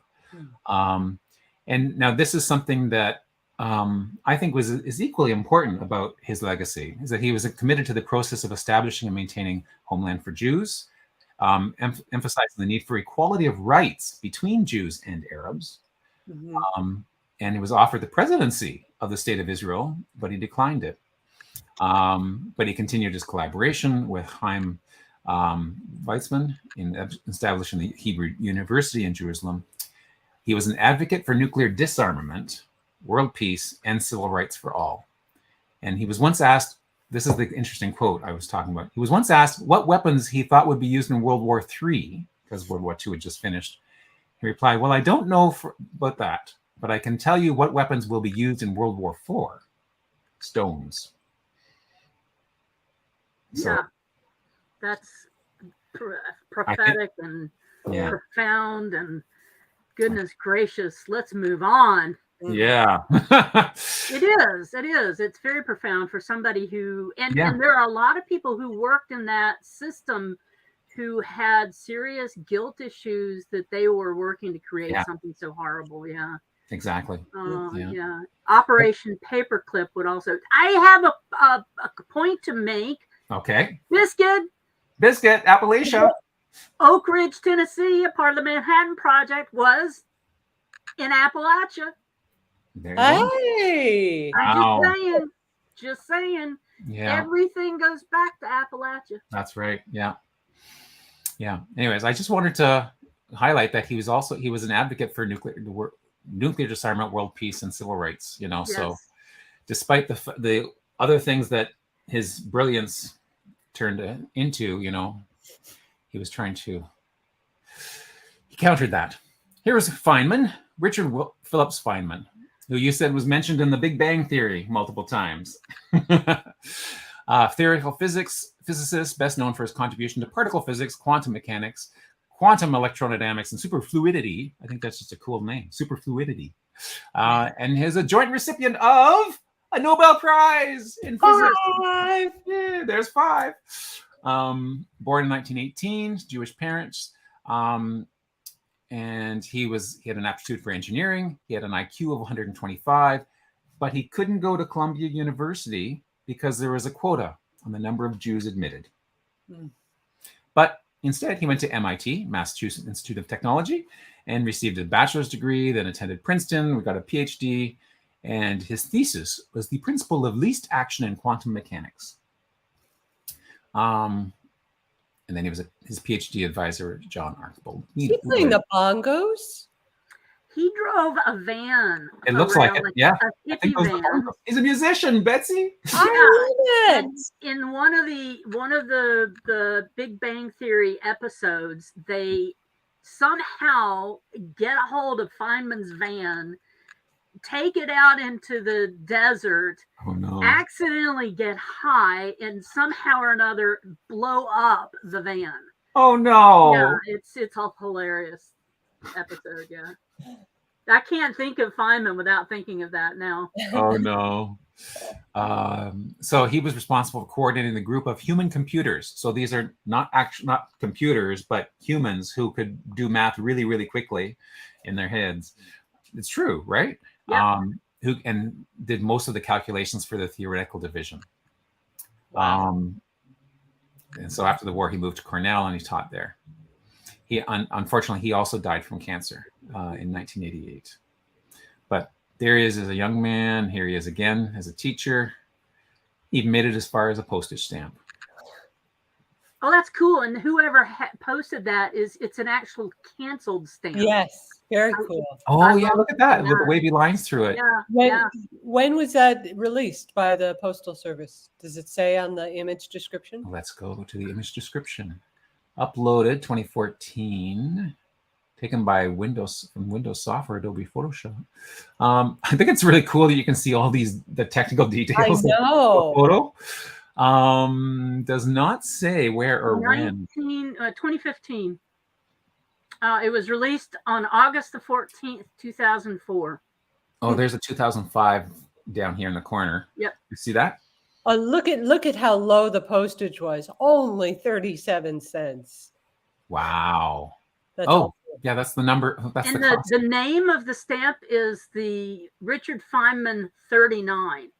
And now this is something that I think is equally important about his legacy, is that he was committed to the process of establishing and maintaining homeland for Jews, emphasizing the need for equality of rights between Jews and Arabs. And he was offered the presidency of the State of Israel, but he declined it. But he continued his collaboration with Chaim Weizmann in establishing the Hebrew University in Jerusalem. He was an advocate for nuclear disarmament, world peace, and civil rights for all. And he was once asked, this is the interesting quote I was talking about. He was once asked what weapons he thought would be used in World War III, because World War II had just finished. He replied, well, I don't know about that, but I can tell you what weapons will be used in World War IV. Stones. Yeah, that's prophetic and profound, and goodness gracious, let's move on. Yeah. It is. It's very profound for somebody who, and there are a lot of people who worked in that system who had serious guilt issues that they were working to create something so horrible. Yeah. Exactly. Operation Paperclip would also. I have a point to make. Okay. Biscuit, Appalachia. Oak Ridge, Tennessee, a part of the Manhattan Project was in Appalachia. Hey. I'm just saying. Yeah. Everything goes back to Appalachia. That's right. Yeah. Anyways, I just wanted to highlight that he was an advocate for nuclear disarmament, world peace, and civil rights. So despite the other things that his brilliance turned into, he was trying to. He countered that. Here was Feynman, Richard Phillips Feynman, who you said was mentioned in the Big Bang Theory multiple times. Theoretical physicist, best known for his contribution to particle physics, quantum mechanics, quantum electrodynamics, and superfluidity. I think that's just a cool name, superfluidity. And he's a joint recipient of a Nobel Prize in physics. 5. Yeah, there's 5. Born in 1918, Jewish parents. And he had an aptitude for engineering. He had an IQ of 125, but he couldn't go to Columbia University because there was a quota on the number of Jews admitted. But instead, he went to MIT, Massachusetts Institute of Technology, and received a bachelor's degree, then attended Princeton, got a PhD, and his thesis was the principle of least action in quantum mechanics. And then he was his PhD advisor, John Archibald. Is he playing the bongos? He drove a van. It looks like it. Yeah. A hippie van. He's a musician, Betsy. I love it. In one of the Big Bang Theory episodes, they somehow get a hold of Feynman's van, take it out into the desert, Oh no. accidentally get high, and somehow or another blow up the van. Oh no. Yeah, it's a hilarious episode. Yeah, I can't think of Feynman without thinking of that now. Oh no. So he was responsible for coordinating the group of human computers. So these are not computers, but humans who could do math really, really quickly in their heads. It's true, right? Yep. Who and did most of the calculations for the theoretical division. Wow. And so after the war, he moved to Cornell and he taught there. He unfortunately he also died from cancer in 1988. But there he is as a young man. Here he is again as a teacher. He made it as far as a postage stamp. Oh, that's cool. And whoever posted that it's an actual canceled stamp. Yes, very cool. Oh yeah, look at that with the wavy lines through it. Yeah. When was that released by the Postal Service? Does it say on the image description? Let's go to the image description. Uploaded 2014. Taken by Windows Software, Adobe Photoshop. I think it's really cool that you can see all the technical details. I know. Of the photo. Does not say where or when. 2015. It was released on August the 14th, 2004. Oh, there's a 2005 down here in the corner. Yep. You see that? Look at how low the postage was. Only 37 cents. Wow. That's awesome. Yeah, that's the number. That's and the name of the stamp is the Richard Feynman 39.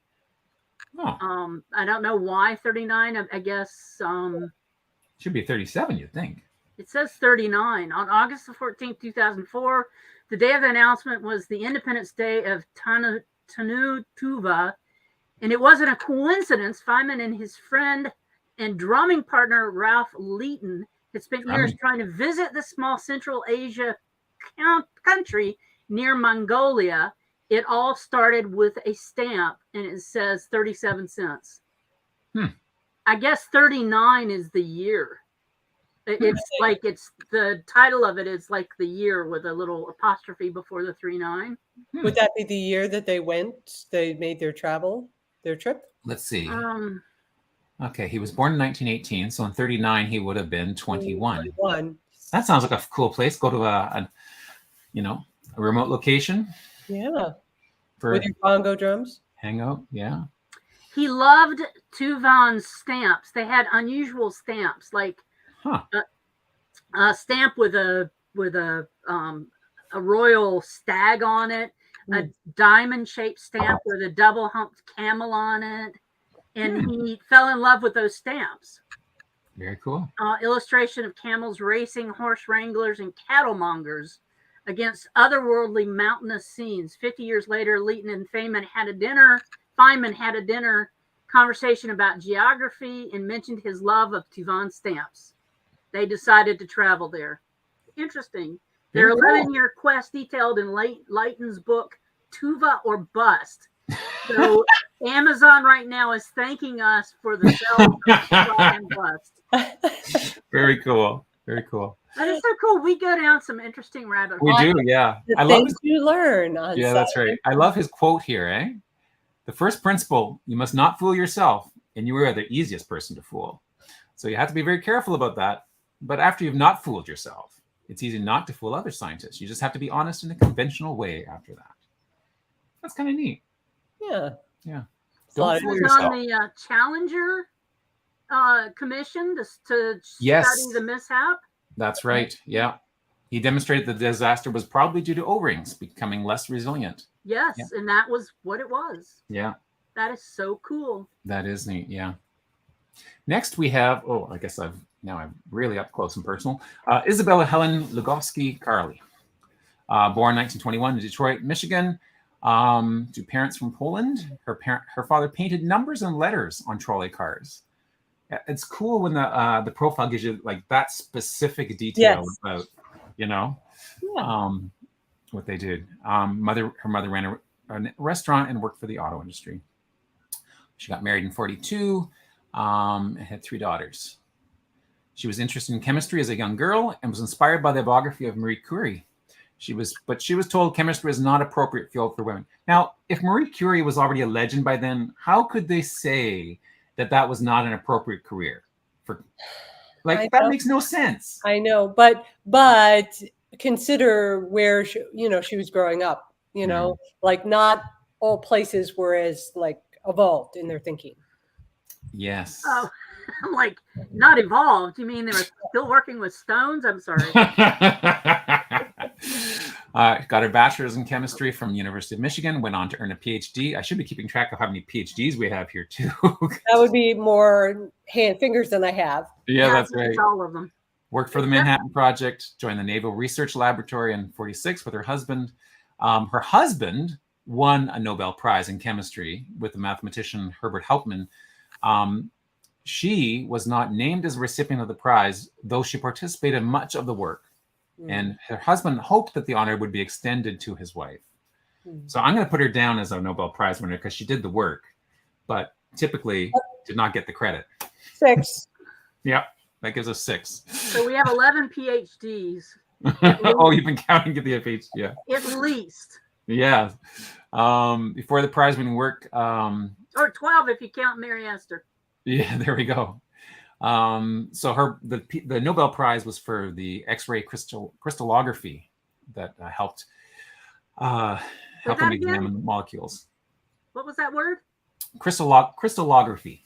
Oh. I don't know why 39. I guess should be 37, you'd think. It says 39. On August the 14th, 2004, the day of the announcement was the Independence Day of Tanu Tuva. And it wasn't a coincidence. Feynman and his friend and drumming partner, Ralph Leighton, had spent years trying to visit the small Central Asia country near Mongolia. It all started with a stamp, and it says 37 cents. I guess 39 is the year. It's like the title of it is like the year with a little apostrophe before the 39. Would that be the year that they made their trip? Let's see. Okay, he was born in 1918, so in 39 he would have been 21. That sounds like a cool place. Go to a remote location. Yeah. With your bongo drums. Hang out. Yeah. He loved Tuvan's stamps. They had unusual stamps, like a stamp with a royal stag on it, a diamond-shaped stamp with a double-humped camel on it. And he fell in love with those stamps. Very cool. Illustration of camels racing, horse wranglers, and cattle mongers against otherworldly mountainous scenes. 50 years later, Leighton and Feynman had a dinner conversation about geography and mentioned his love of Tuvan stamps. They decided to travel there. Interesting. Their 11-year quest detailed in Leighton's book, Tuva or Bust. So Amazon right now is thanking us for the sale of Tuva and Bust. Very cool. Very cool. That is so cool. We go down some interesting rabbit holes. We do, yeah. I love you learn. Yeah, that's right. I love his quote here, eh? The first principle, you must not fool yourself, and you are the easiest person to fool. So you have to be very careful about that. But after you've not fooled yourself, it's easy not to fool other scientists. You just have to be honest in a conventional way after that. That's kind of neat. Yeah. Yeah. Don't fool yourself. On the Challenger commission to study the mishap. That's right. Yeah. He demonstrated the disaster was probably due to O-rings becoming less resilient. Yes. Yeah. And that was what it was. Yeah. That is so cool. That is neat. Yeah. Next we have, I guess I'm really up close and personal. Isabella Helen Lugowski Carly, born 1921 in Detroit, Michigan, to parents from Poland. Her father painted numbers and letters on trolley cars. It's cool when the profile gives you like that specific detail about, what they did. Her mother ran a restaurant and worked for the auto industry. She got married in 1942 and had 3 daughters. She was interested in chemistry as a young girl and was inspired by the biography of Marie Curie. But she was told chemistry is not appropriate field for women. Now, if Marie Curie was already a legend by then, how could they say that that was not an appropriate career for? Like, that makes no sense. I know, but consider where she was growing up. Like not all places were as like evolved in their thinking. Yes. Oh, I'm like, not evolved. You mean they were still working with stones? I'm sorry. Got her bachelor's in chemistry from University of Michigan, went on to earn a PhD. I should be keeping track of how many PhDs we have here too. That would be more fingers than I have. Yeah, that's right. All of them. Worked for the Manhattan Project, joined the Naval Research Laboratory in 1946 with her husband. Her husband won a Nobel Prize in chemistry with the mathematician Herbert Hauptmann. She was not named as a recipient of the prize, though she participated in much of the work. And her husband hoped that the honor would be extended to his wife. So I'm going to put her down as a Nobel Prize winner because she did the work, but typically did not get the credit. 6. Yeah, that gives us 6. So we have 11 PhDs. Oh, you've been counting the PhD, yeah. At least. Yeah. Before the prize-winning work. Or 12 if you count Mary Esther. Yeah, there we go. So the Nobel Prize was for the X-ray crystallography that helped them examine the molecules. What was that word? Crystallography.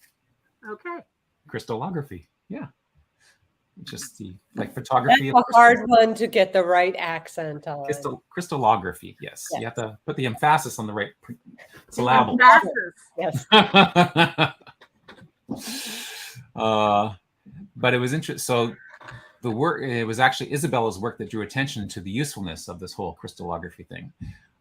Okay. Crystallography. Yeah. Just like photography. That's a hard one to get the right accent on. Crystallography. Yes. You have to put the emphasis on the right syllable. Yes. But it was interesting. So the work, it was actually Isabella's work that drew attention to the usefulness of this whole crystallography thing.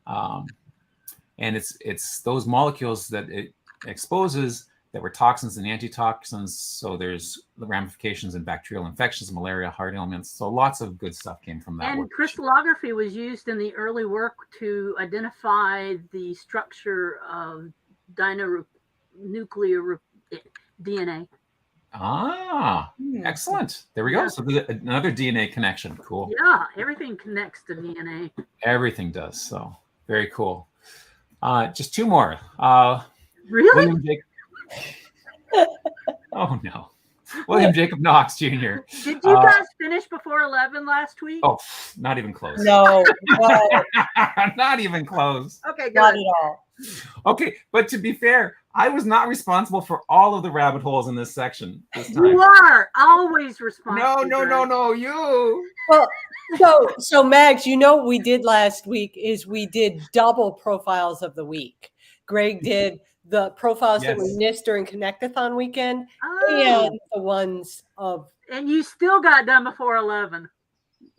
And it's those molecules that it exposes that were toxins and antitoxins. So there's the ramifications in bacterial infections, malaria, heart ailments. So lots of good stuff came from that. And crystallography was used in the early work to identify the structure of nuclear DNA. Excellent. There we go. So another DNA connection. Cool. Yeah, everything connects to DNA. Everything does. So very cool. Just 2 more. Really? Oh no. William Jacob Knox Jr. Did you guys finish before 11 last week? Oh, not even close. No. Not even close. Okay, good. Not at all. Okay, but to be fair, I was not responsible for all of the rabbit holes in this section this time. You are always responsible. No, you. Well, so Mags, what we did last week is we did double profiles of the week. Greg did the profiles that we missed during Connectathon weekend and the ones of. And you still got done before 11.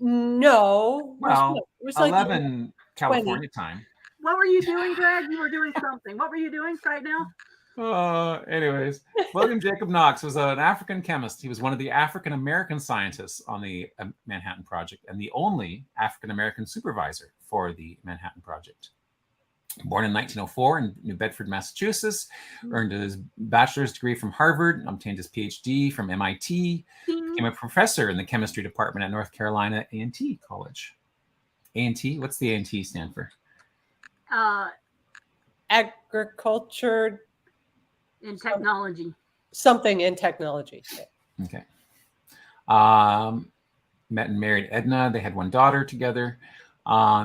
No. Well, it was 11 like California time. What were you doing, Greg? You were doing something. What were you doing right now? Anyways, William Jacob Knox was an African chemist. He was one of the African-American scientists on the Manhattan Project and the only African-American supervisor for the Manhattan Project. Born in 1904 in New Bedford, Massachusetts, earned his bachelor's degree from Harvard, obtained his PhD from MIT, became a professor in the chemistry department at North Carolina A&T College. A&T? What's the A&T stand for? Agriculture and technology. Something in technology. Okay. Met and married Edna. They had 1 daughter together.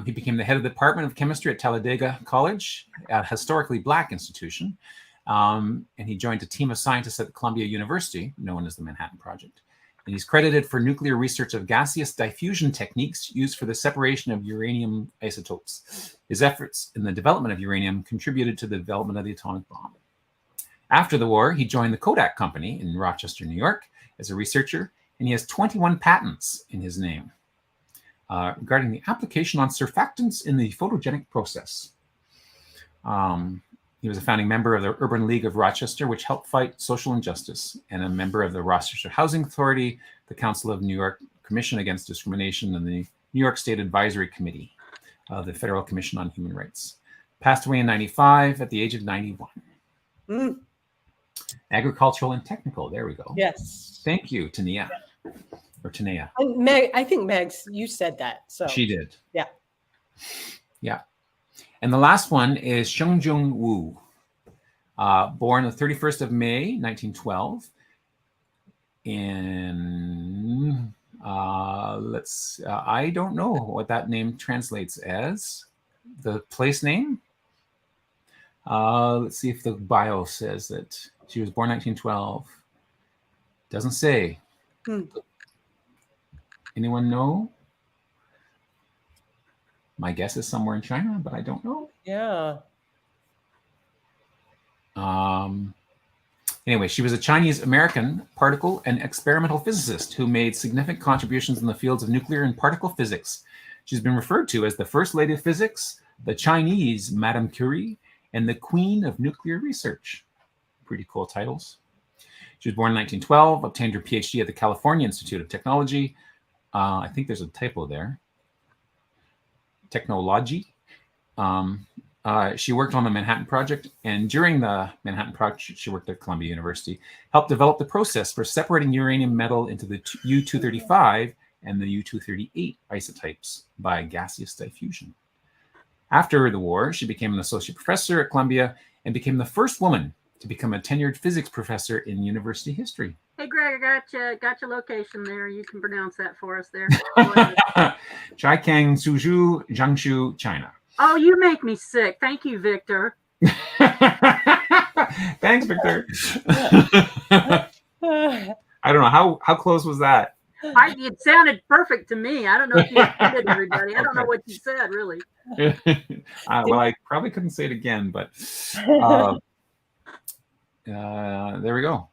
He became the head of the Department of Chemistry at Talladega College, a historically Black institution. And he joined a team of scientists at Columbia University, known as the Manhattan Project. And he's credited for nuclear research of gaseous diffusion techniques used for the separation of uranium isotopes. His efforts in the development of uranium contributed to the development of the atomic bomb. After the war, he joined the Kodak Company in Rochester, New York, as a researcher, and he has 21 patents in his name regarding the application on surfactants in the photogenic process. He was a founding member of the Urban League of Rochester, which helped fight social injustice, and a member of the Rochester Housing Authority, the Council of New York Commission Against Discrimination, and the New York State Advisory Committee, the Federal Commission on Human Rights. Passed away in 1995 at the age of 91. Agricultural and technical. There we go. Yes. Thank you, Tania. Or Tanea. I think, Megs, you said that. So she did. Yeah. Yeah. And the last one is Sheng Jung Wu, born the 31st of May, 1912. In, I don't know what that name translates as. The place name? Let's see if the bio says that she was born 1912. Doesn't say. Anyone know? My guess is somewhere in China, but I don't know. Yeah. Anyway, she was a Chinese-American particle and experimental physicist who made significant contributions in the fields of nuclear and particle physics. She's been referred to as the First Lady of Physics, the Chinese Madame Curie, and the Queen of Nuclear Research. Pretty cool titles. She was born in 1912, obtained her PhD at the California Institute of Technology. I think there's a typo there. Technology. She worked on the Manhattan Project, and during the Manhattan Project, she worked at Columbia University, helped develop the process for separating uranium metal into the U-235 and the U-238 isotypes by gaseous diffusion. After the war, she became an associate professor at Columbia and became the first woman to become a tenured physics professor in university history. Hey, Greg, I got your location there. You can pronounce that for us there. Chaikang Suzhou, Jiangsu, China. Oh, you make me sick. Thank you, Victor. Thanks, Victor. I don't know. How close was that? It sounded perfect to me. I don't know if you offended everybody. I don't know what you said, really. Well, I probably couldn't say it again, but there we go.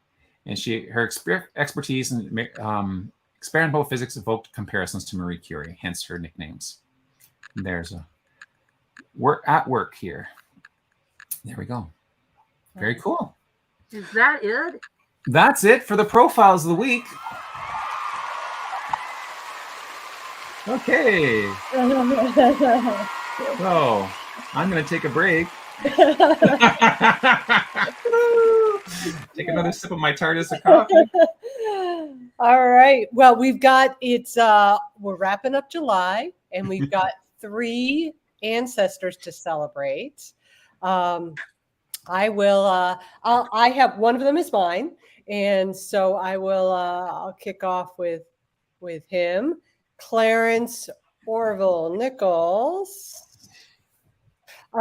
And her expertise in experimental physics evoked comparisons to Marie Curie, hence her nicknames. And there's a work here. There we go. Very cool. Is that it? That's it for the profiles of the week. Okay. So I'm going to take a break. Take another sip of my TARDIS of coffee. All right. Well, we're wrapping up July, and we've got 3 ancestors to celebrate. I have one of them is mine, and so I'll kick off with him, Clarence Orville Nichols. He's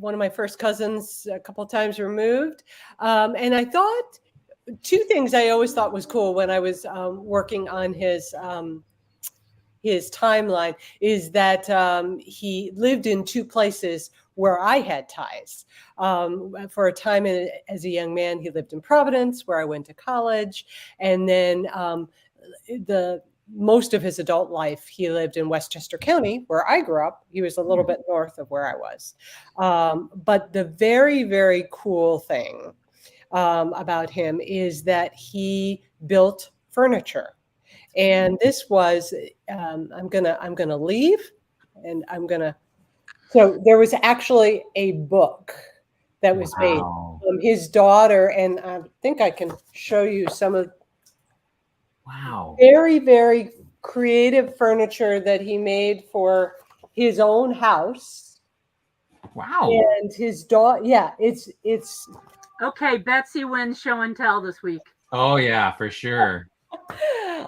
one of my first cousins, a couple of times removed. And I thought 2 things I always thought was cool when I was working on his timeline is that he lived in 2 places where I had ties. For a time as a young man, he lived in Providence, where I went to college. And then most of his adult life, he lived in Westchester County, where I grew up. He was a little bit north of where I was. But the very, very cool thing about him is that he built furniture. And this was, I'm gonna leave, and so there was actually a book that was made from his daughter, and I think I can show you some of very, very creative furniture that he made for his own house. Wow. And his daughter, it's okay. Betsy wins show and tell this week. Oh yeah, for sure.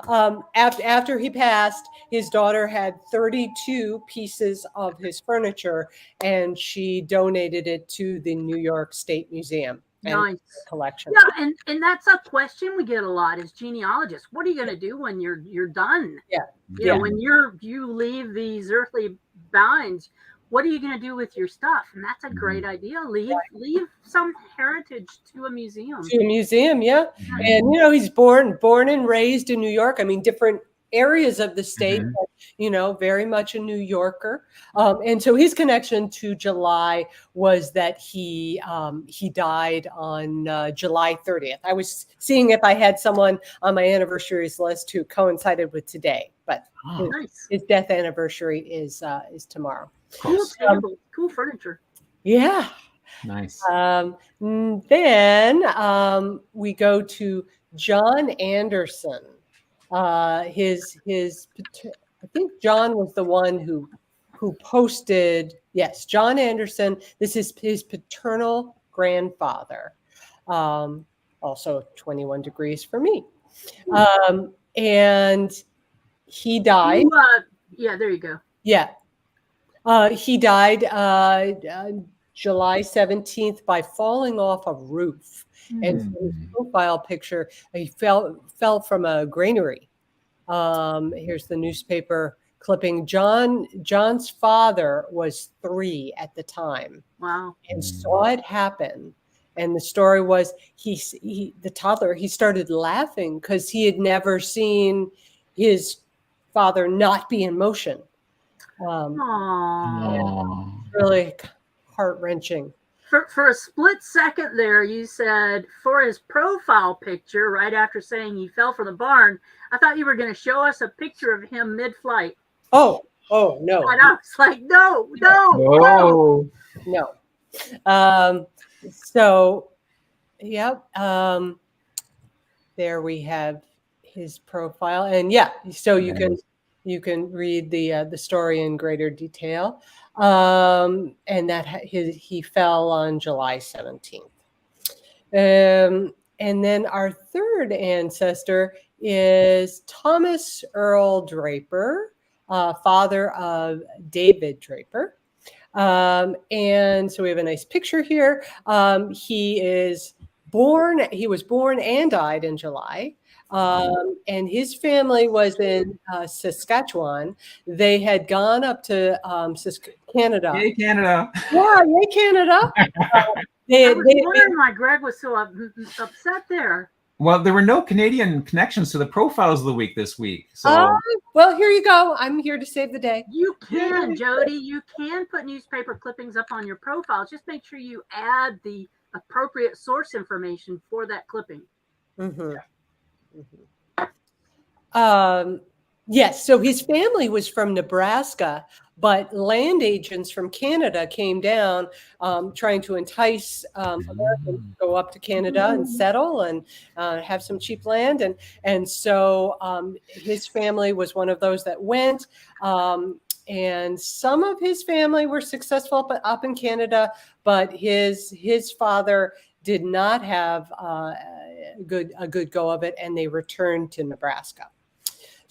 After he passed, his daughter had 32 pieces of his furniture, and she donated it to the New York State Museum. Nice collection. Yeah, and that's a question we get a lot as genealogists. What are you going to do when you're done? Yeah, you know, when you leave these earthly bounds, what are you going to do with your stuff? And that's a great idea. Leave some heritage to a museum. To a museum, yeah. And he's born and raised in New York. I mean, different areas of the state, but, very much a New Yorker. And so his connection to July was that he died on July 30th. I was seeing if I had someone on my anniversaries list who coincided with today, but his death anniversary is tomorrow. Cool furniture. Yeah. Nice. Then we go to John Anderson. His I think John was the one who posted. Yes, John Anderson. This is his paternal grandfather. Also 21 degrees for me. And he died. Yeah, there you go. Yeah. He died July 17th by falling off a roof. And so his profile picture, he fell from a granary. Here's the newspaper clipping. John's father was 3 at the time. Wow. And saw it happen. And the story was the toddler, he started laughing because he had never seen his father not be in motion. Really heart-wrenching. For a split second there, you said for his profile picture, right after saying he fell from the barn, I thought you were going to show us a picture of him mid-flight. Oh, no. And I was like, no. So, yep. There we have his profile, and so you can read the story in greater detail. And that he fell on July 17th. And then our third ancestor is Thomas Earl Draper, father of David Draper. And so we have a nice picture here. He was born and died in July. And his family was in Saskatchewan. They had gone up to Canada. Yay, Canada. Yeah, yay, Canada. I was wondering why Greg was so upset there. Well, there were no Canadian connections to the profiles of the week this week. So, well, here you go. I'm here to save the day. You can, Jody. You can put newspaper clippings up on your profile. Just make sure you add the appropriate source information for that clipping. Yes, so his family was from Nebraska, but land agents from Canada came down trying to entice Americans to go up to Canada and settle and have some cheap land. And so his family was one of those that went. And some of his family were successful up in Canada, but his father did not have a good go of it, and they returned to Nebraska.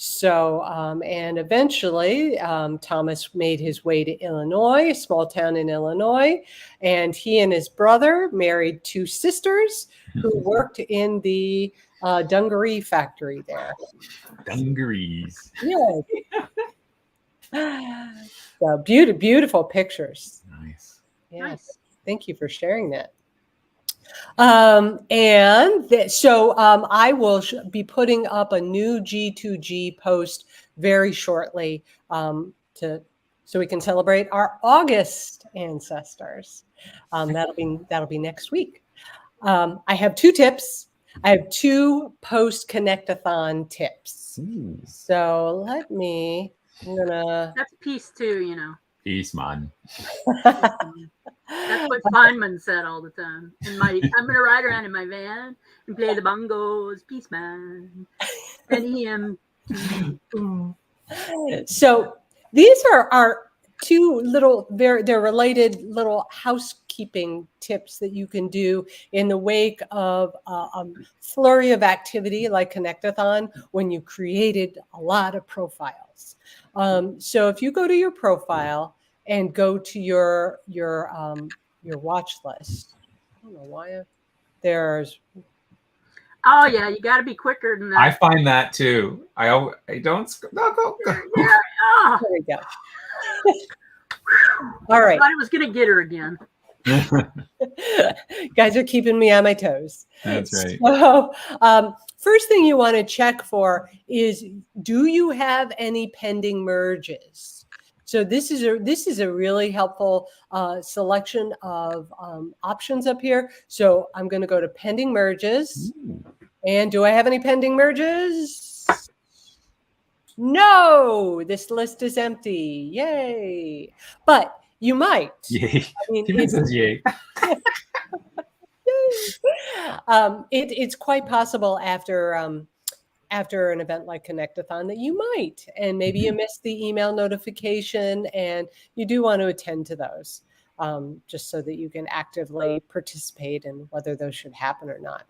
So, and eventually Thomas made his way to Illinois, a small town in Illinois, and he and his brother married 2 sisters who worked in the dungaree factory there. Dungarees. Yeah. So beautiful pictures. Nice. Yeah. Nice. Thank you for sharing that. So I will be putting up a new G2G post very shortly so we can celebrate our August ancestors. That'll be next week. I have 2 tips. I have 2 post-Connect-a-thon tips. So that's peace too, you know. Peace, man. That's what Feynman said all the time. I'm gonna ride around in my van and play the bongos, peace man. And So these are our 2 little they're related little housekeeping tips that you can do in the wake of a flurry of activity like Connect-a-thon when you created a lot of profiles. So if you go to your profile and go to your watch list, I don't know why there's. Oh yeah, you got to be quicker than that. I find that too. I don't go. Yeah. Oh. There we go. All right. I thought I was gonna get her again. Guys are keeping me on my toes. That's right. So, first thing you want to check for is, do you have any pending merges? So this is a really helpful selection of options up here. So I'm going to go to pending merges. And do I have any pending merges? No, this list is empty. Yay. But you might. Yay. I mean, It says yay. It's quite possible after after an event like Connectathon that you might, and maybe you missed the email notification, and you do want to attend to those, just so that you can actively participate in whether those should happen or not.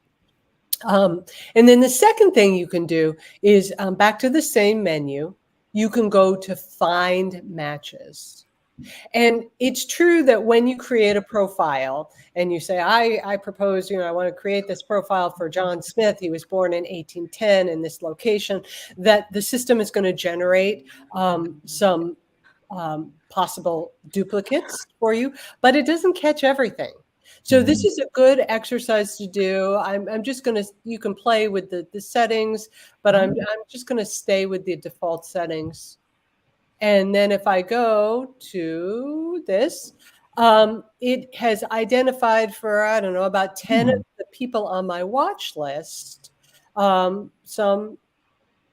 And then the second thing you can do is back to the same menu, you can go to find matches. And it's true that when you create a profile and you say, I propose, I want to create this profile for John Smith. He was born in 1810 in this location, that the system is going to generate some possible duplicates for you, but it doesn't catch everything. So this is a good exercise to do. I'm just going to, you can play with the settings, but I'm just going to stay with the default settings. And then if I go to this, it has identified for, I don't know, about 10 of the people on my watch list, some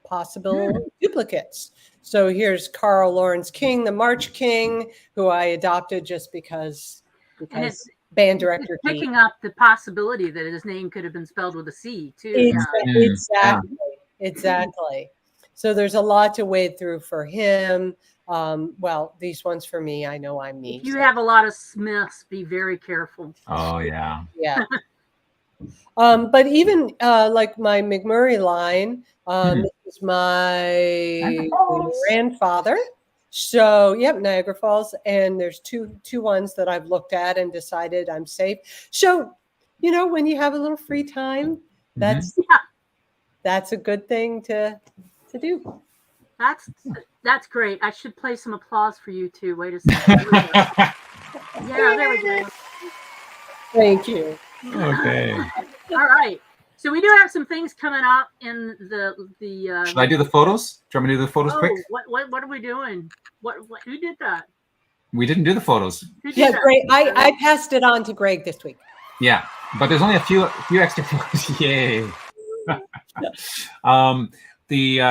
possible duplicates. So here's Carl Lawrence King, the March King, who I adopted just because band director. It's picking up the possibility that his name could have been spelled with a C too. Exactly. So there's a lot to wade through for him. Well, these ones for me, I know I'm me. If you have a lot of Smiths, be very careful. Oh yeah. Yeah. But even like my McMurray line, this is my grandfather. So, yep, Niagara Falls. And there's two ones that I've looked at and decided I'm safe. So, when you have a little free time, that's a good thing to do. That's great. I should play some applause for you too. Wait a second. Yeah, there we go. Thank you. Okay. All right. So we do have some things coming up in the. Should I do the photos? Do you want me to do the photos quick? What are we doing? Who did that? We didn't do the photos. Yeah, Greg. I passed it on to Greg this week. Yeah, but there's only a few extra photos. Yay.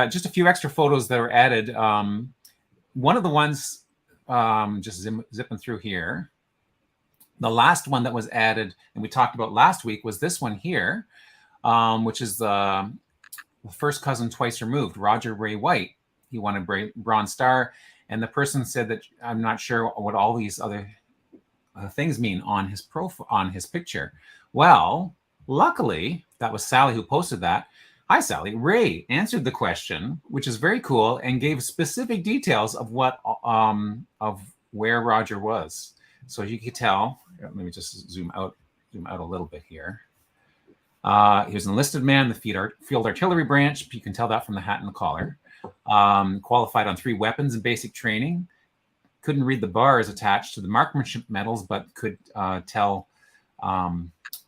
Just a few extra photos that were added. One of the ones, just zipping through here. The last one that was added, and we talked about last week, was this one here, which is the first cousin twice removed, Roger Ray White. He won a Bronze Star, and the person said that I'm not sure what all these other things mean on his profile, on his picture. Well, luckily, that was Sally who posted that. Hi, Sally. Ray answered the question, which is very cool, and gave specific details of what of where Roger was. So you could tell. Let me just zoom out a little bit here. He was an enlisted man, the Field Artillery Branch. You can tell that from the hat and the collar. Qualified on 3 weapons and basic training. Couldn't read the bars attached to the marksmanship medals, but could tell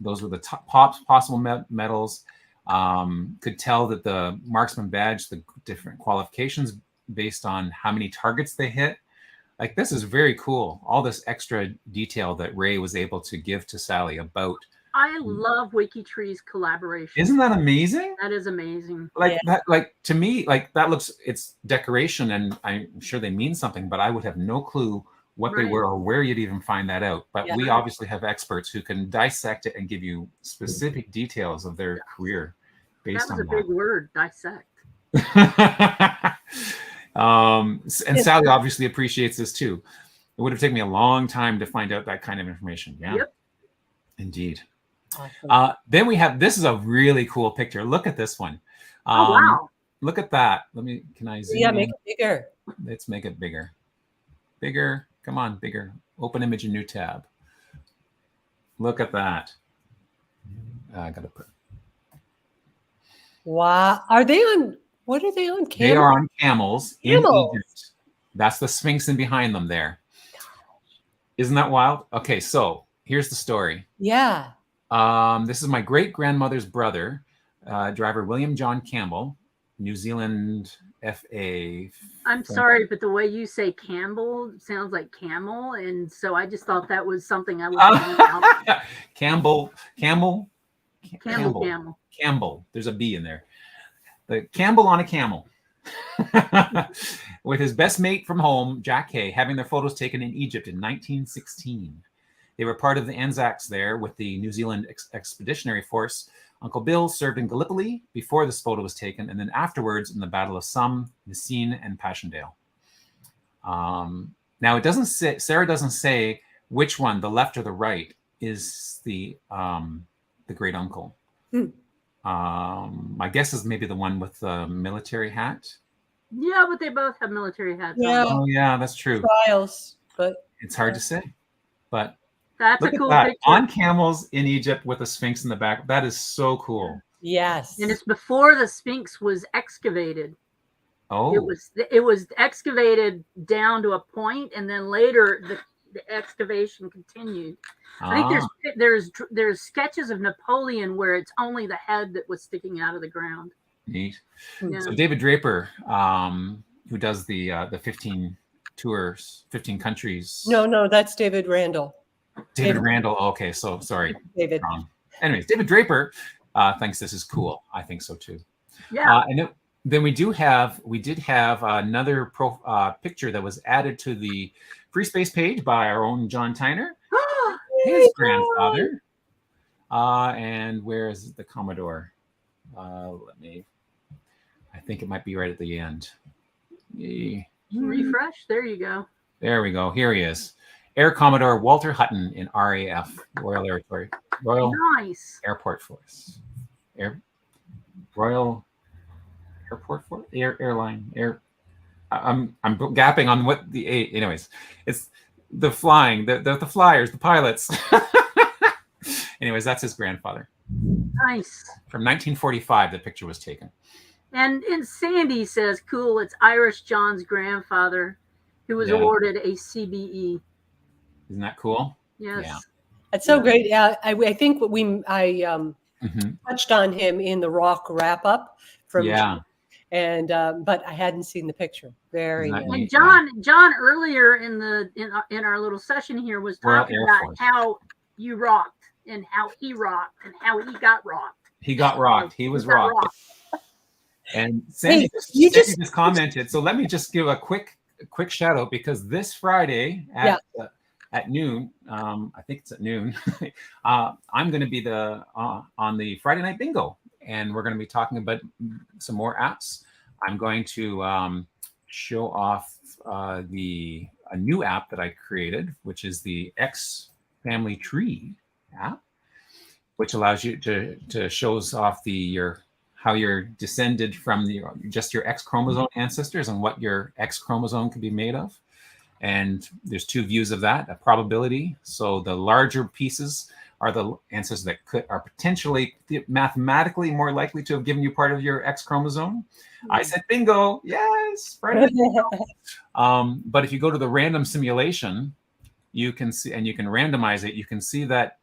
those were the top possible medals. Could tell that the marksman badge, the different qualifications based on how many targets they hit. Like, this is very cool. All this extra detail that Ray was able to give to Sally about. I love WikiTree's collaboration. Isn't that amazing? That is amazing. That, to me, that looks, it's decoration, and I'm sure they mean something, but I would have no clue what they were or where you'd even find that out. But we obviously have experts who can dissect it and give you specific details of their career based on that. That was a big word, dissect. And Sally obviously appreciates this too. It would have taken me a long time to find out that kind of information. Yeah, indeed. Awesome. Then we have, this is a really cool picture. Look at this one. Oh, wow. Look at that. Can I zoom in? Make it bigger. Let's make it bigger. Bigger. Come on, bigger. Open image in new tab. Look at that. I gotta put. Wow. Are they on? What are they on? Camels? They are on camels in Egypt. That's the Sphinx in behind them there. Isn't that wild? Okay, so here's the story. Yeah. This is my great-grandmother's brother, driver William John Campbell, New Zealand FA. I'm sorry, but the way you say Campbell sounds like camel, and so I just thought that was something I was Campbell. Camel. There's a B in there. The Campbell on a camel. With his best mate from home, Jack Hay, having their photos taken in Egypt in 1916. They were part of the Anzacs there with the New Zealand Expeditionary Force. Uncle Bill served in Gallipoli before this photo was taken, and then afterwards in the Battle of Somme, Messines, and Passchendaele. Now it doesn't say, Sarah doesn't say which one, the left or the right, is the great uncle. My guess is maybe the one with the military hat. Yeah, but they both have military hats on. Oh yeah, that's true. Trials, but it's hard to say. But that's look a cool at that. picture. On camels in Egypt with a Sphinx in the back. That is so cool. Yes. And it's before the Sphinx was excavated. Oh. It was excavated down to a point, and then later the excavation continued. I think there's sketches of Napoleon where it's only the head that was sticking out of the ground. Neat. Yeah. So David Draper, who does the 15 tours, 15 countries. No, that's David Randall. David Randall. Okay, so sorry. David. Anyways, David Draper thinks this is cool. I think so too. Yeah. And then we did have another picture that was added to the Free Space page by our own John Tyner, his grandfather. And where is the Commodore? I think it might be right at the end. Refresh. There you go. There we go. Here he is. Air Commodore Walter Hutton in RAF, Royal Nice. Airport Force. Royal Airport Force? Airline. I'm gapping on what the anyways. It's the flying, the flyers, the pilots. Anyways, that's his grandfather. Nice. From 1945, the picture was taken. And Sandy says, cool, it's Irish John's grandfather who was awarded a CBE. Isn't that cool? Yes. Yeah. That's so great. Yeah, I think I touched on him in the rock wrap up from and but I hadn't seen the picture. Very nice. And John earlier in our little session here was talking about how you rocked and how he rocked and how he got rocked. He got rocked. He was rocked. And Sandy, Sandy just commented. So let me just give a quick shout out, because this Friday at noon, I think it's at noon, I'm going to be on the Friday Night Bingo, and we're going to be talking about some more apps. I'm going to show off a new app that I created, which is the X Family Tree app, which allows you to shows off how you're descended from just your X chromosome ancestors and what your X chromosome could be made of. And there's two views of that, a probability. So the larger pieces are the ancestors that are potentially mathematically more likely to have given you part of your X chromosome. I said bingo, yes. But if you go to the random simulation, you can see, and you can randomize it, you can see that,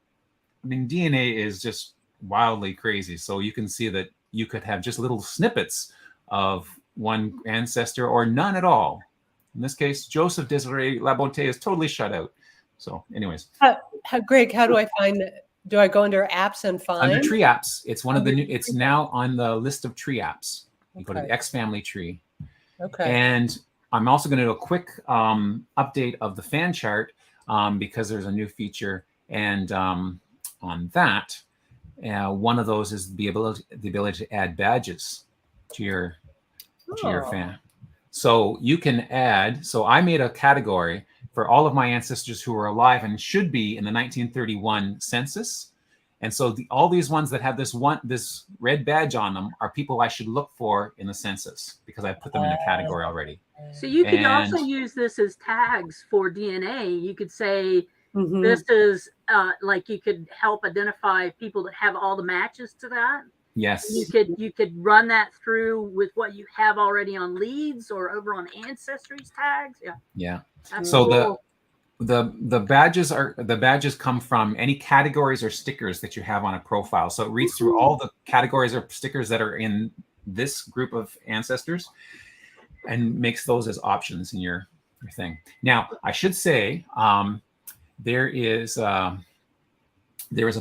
I mean, DNA is just wildly crazy. So you can see that you could have just little snippets of one ancestor or none at all. In this case, Joseph Desiree Labonte is totally shut out. So anyways. Greg, how do I find it? Do I go under apps and find? Under tree apps. It's one of the new, it's now on the list of tree apps. You go to the X Family Tree. Okay. And I'm also going to do a quick update of the fan chart because there's a new feature. And on that, one of those is the ability to add badges to your fan. So you can add. So I made a category for all of my ancestors who are alive and should be in the 1931 census. And so all these ones that have this red badge on them are people I should look for in the census, because I put them in a category already. So you could also use this as tags for DNA. You could say, this is like, you could help identify people that have all the matches to that. Yes. You could run that through with what you have already on leads or over on Ancestry's tags. Yeah. Yeah. That's so cool. the badges come from any categories or stickers that you have on a profile. So it reads through all the categories or stickers that are in this group of ancestors and makes those as options in your thing. Now, I should say there is a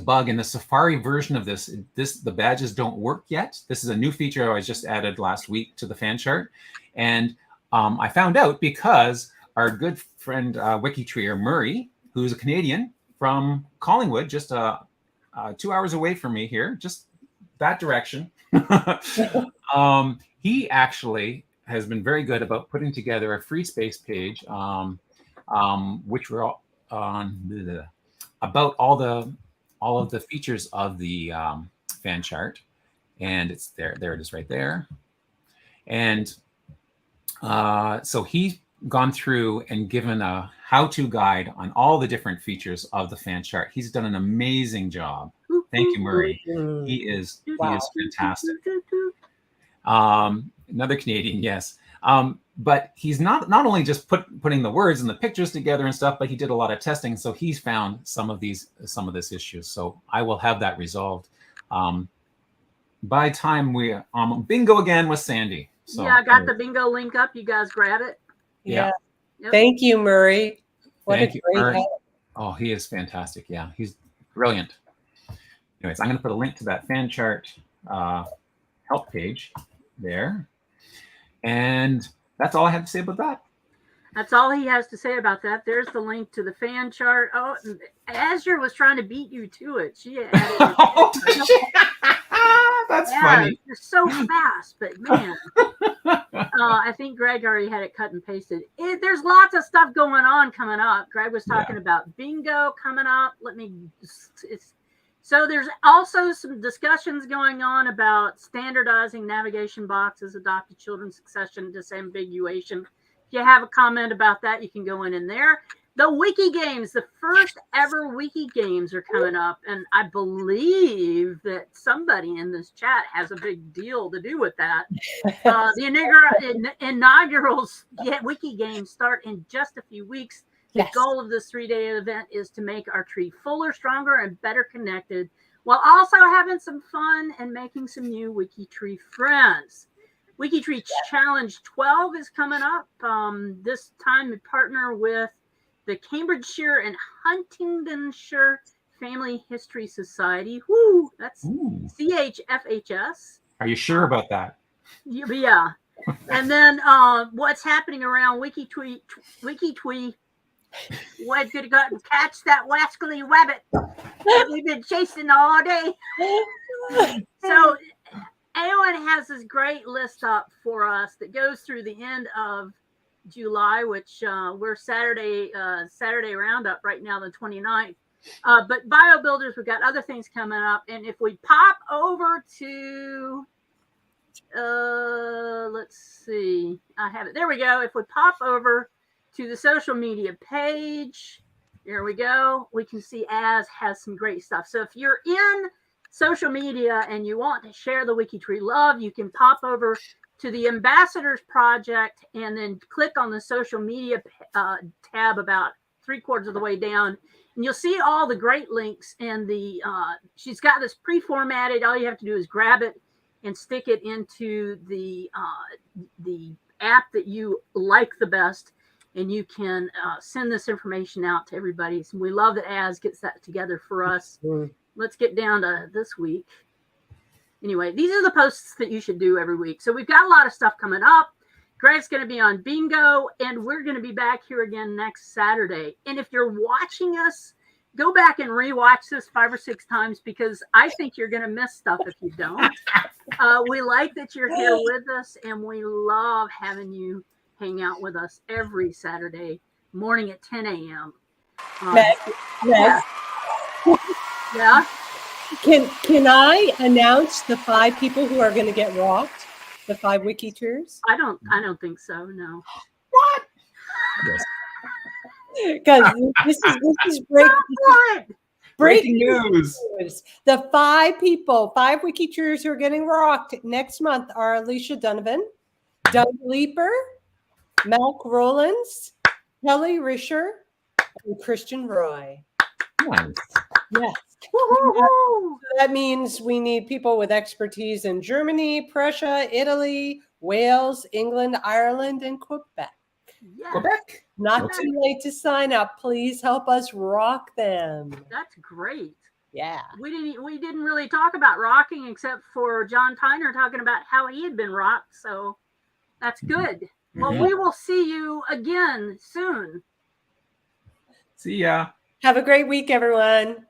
bug in the Safari version of this. The badges don't work yet. This is a new feature I just added last week to the fan chart. And I found out because our good friend WikiTree, Murray, who's a Canadian, from Collingwood, just 2 hours away from me here, just that direction. He actually has been very good about putting together a free space page, which we're on about all of the features of the fan chart, and it's there. There it is, right there. And so he's gone through and given a how-to guide on all the different features of the fan chart. He's done an amazing job. Thank you, Murray. He is fantastic. Another Canadian, yes. But he's not only just putting the words and the pictures together and stuff, but he did a lot of testing. So he's found some of this issues. So I will have that resolved by time we bingo again with Sandy. So, yeah, I got the bingo link up. You guys grab it. Yeah. Yep. Thank you, Murray. What Thank a you, great Murray. help. Oh, he is fantastic. Yeah, he's brilliant. Anyways, I'm going to put a link to that fan chart help page there. And that's all I have to say about that. That's all he has to say about that. There's the link to the fan chart. Oh, Azure was trying to beat you to it. She added That's funny. You're so fast, but man, I think Greg already had it cut and pasted. There's lots of stuff going on coming up. Greg was talking about bingo coming up. So there's also some discussions going on about standardizing navigation boxes, adopted children succession disambiguation. If you have a comment about that, you can go in there. The Wiki Games, the first ever Wiki Games are coming up, and I believe that somebody in this chat has a big deal to do with that. The inaugural Wiki Games start in just a few weeks. The goal of this 3-day event is to make our tree fuller, stronger, and better connected, while also having some fun and making some new WikiTree friends. WikiTree Challenge 12 is coming up. This time we partner with the Cambridgeshire and Huntingdonshire Family History Society. Woo, that's CHFHS. Are you sure about that? Yeah. And then what's happening around WikiTree? We're going to go out and catch that wascally rabbit that we've been chasing all day. So Aon has this great list up for us that goes through the end of July, which we're Saturday roundup right now, the 29th. But Bio Builders, we've got other things coming up. And if we pop over to, let's see, I have it. There we go. If we pop over to the social media page, there we go. We can see Az has some great stuff. So if you're in social media and you want to share the WikiTree love, you can pop over to the Ambassadors Project and then click on the social media tab about 3/4 of the way down. And you'll see all the great links, and she's got this pre-formatted. All you have to do is grab it and stick it into the app that you like the best, and you can send this information out to everybody. So we love that Az gets that together for us. Let's get down to this week. Anyway, these are the posts that you should do every week. So we've got a lot of stuff coming up. Greg's going to be on bingo, and we're going to be back here again next Saturday. And if you're watching us, go back and rewatch this 5 or 6 times, because I think you're going to miss stuff if you don't. We like that you're here with us, and we love having you hang out with us every Saturday morning at 10 a.m. Yeah. Can I announce the 5 people who are going to get rocked? The 5 WikiTrees? I don't think so. No. What? Because this is breaking news. The 5 WikiTrees who are getting rocked next month are Alicia Donovan, Doug Leeper, Malk Rollins, Kelly Risher, and Christian Roy. Nice. Yes. That means we need people with expertise in Germany, Prussia, Italy, Wales, England, Ireland, and Quebec. Yeah. Quebec. Not too late to sign up. Please help us rock them. That's great. Yeah. We didn't really talk about rocking except for John Tyner talking about how he had been rocked. So that's good. Well, we will see you again soon. See ya. Have a great week, everyone.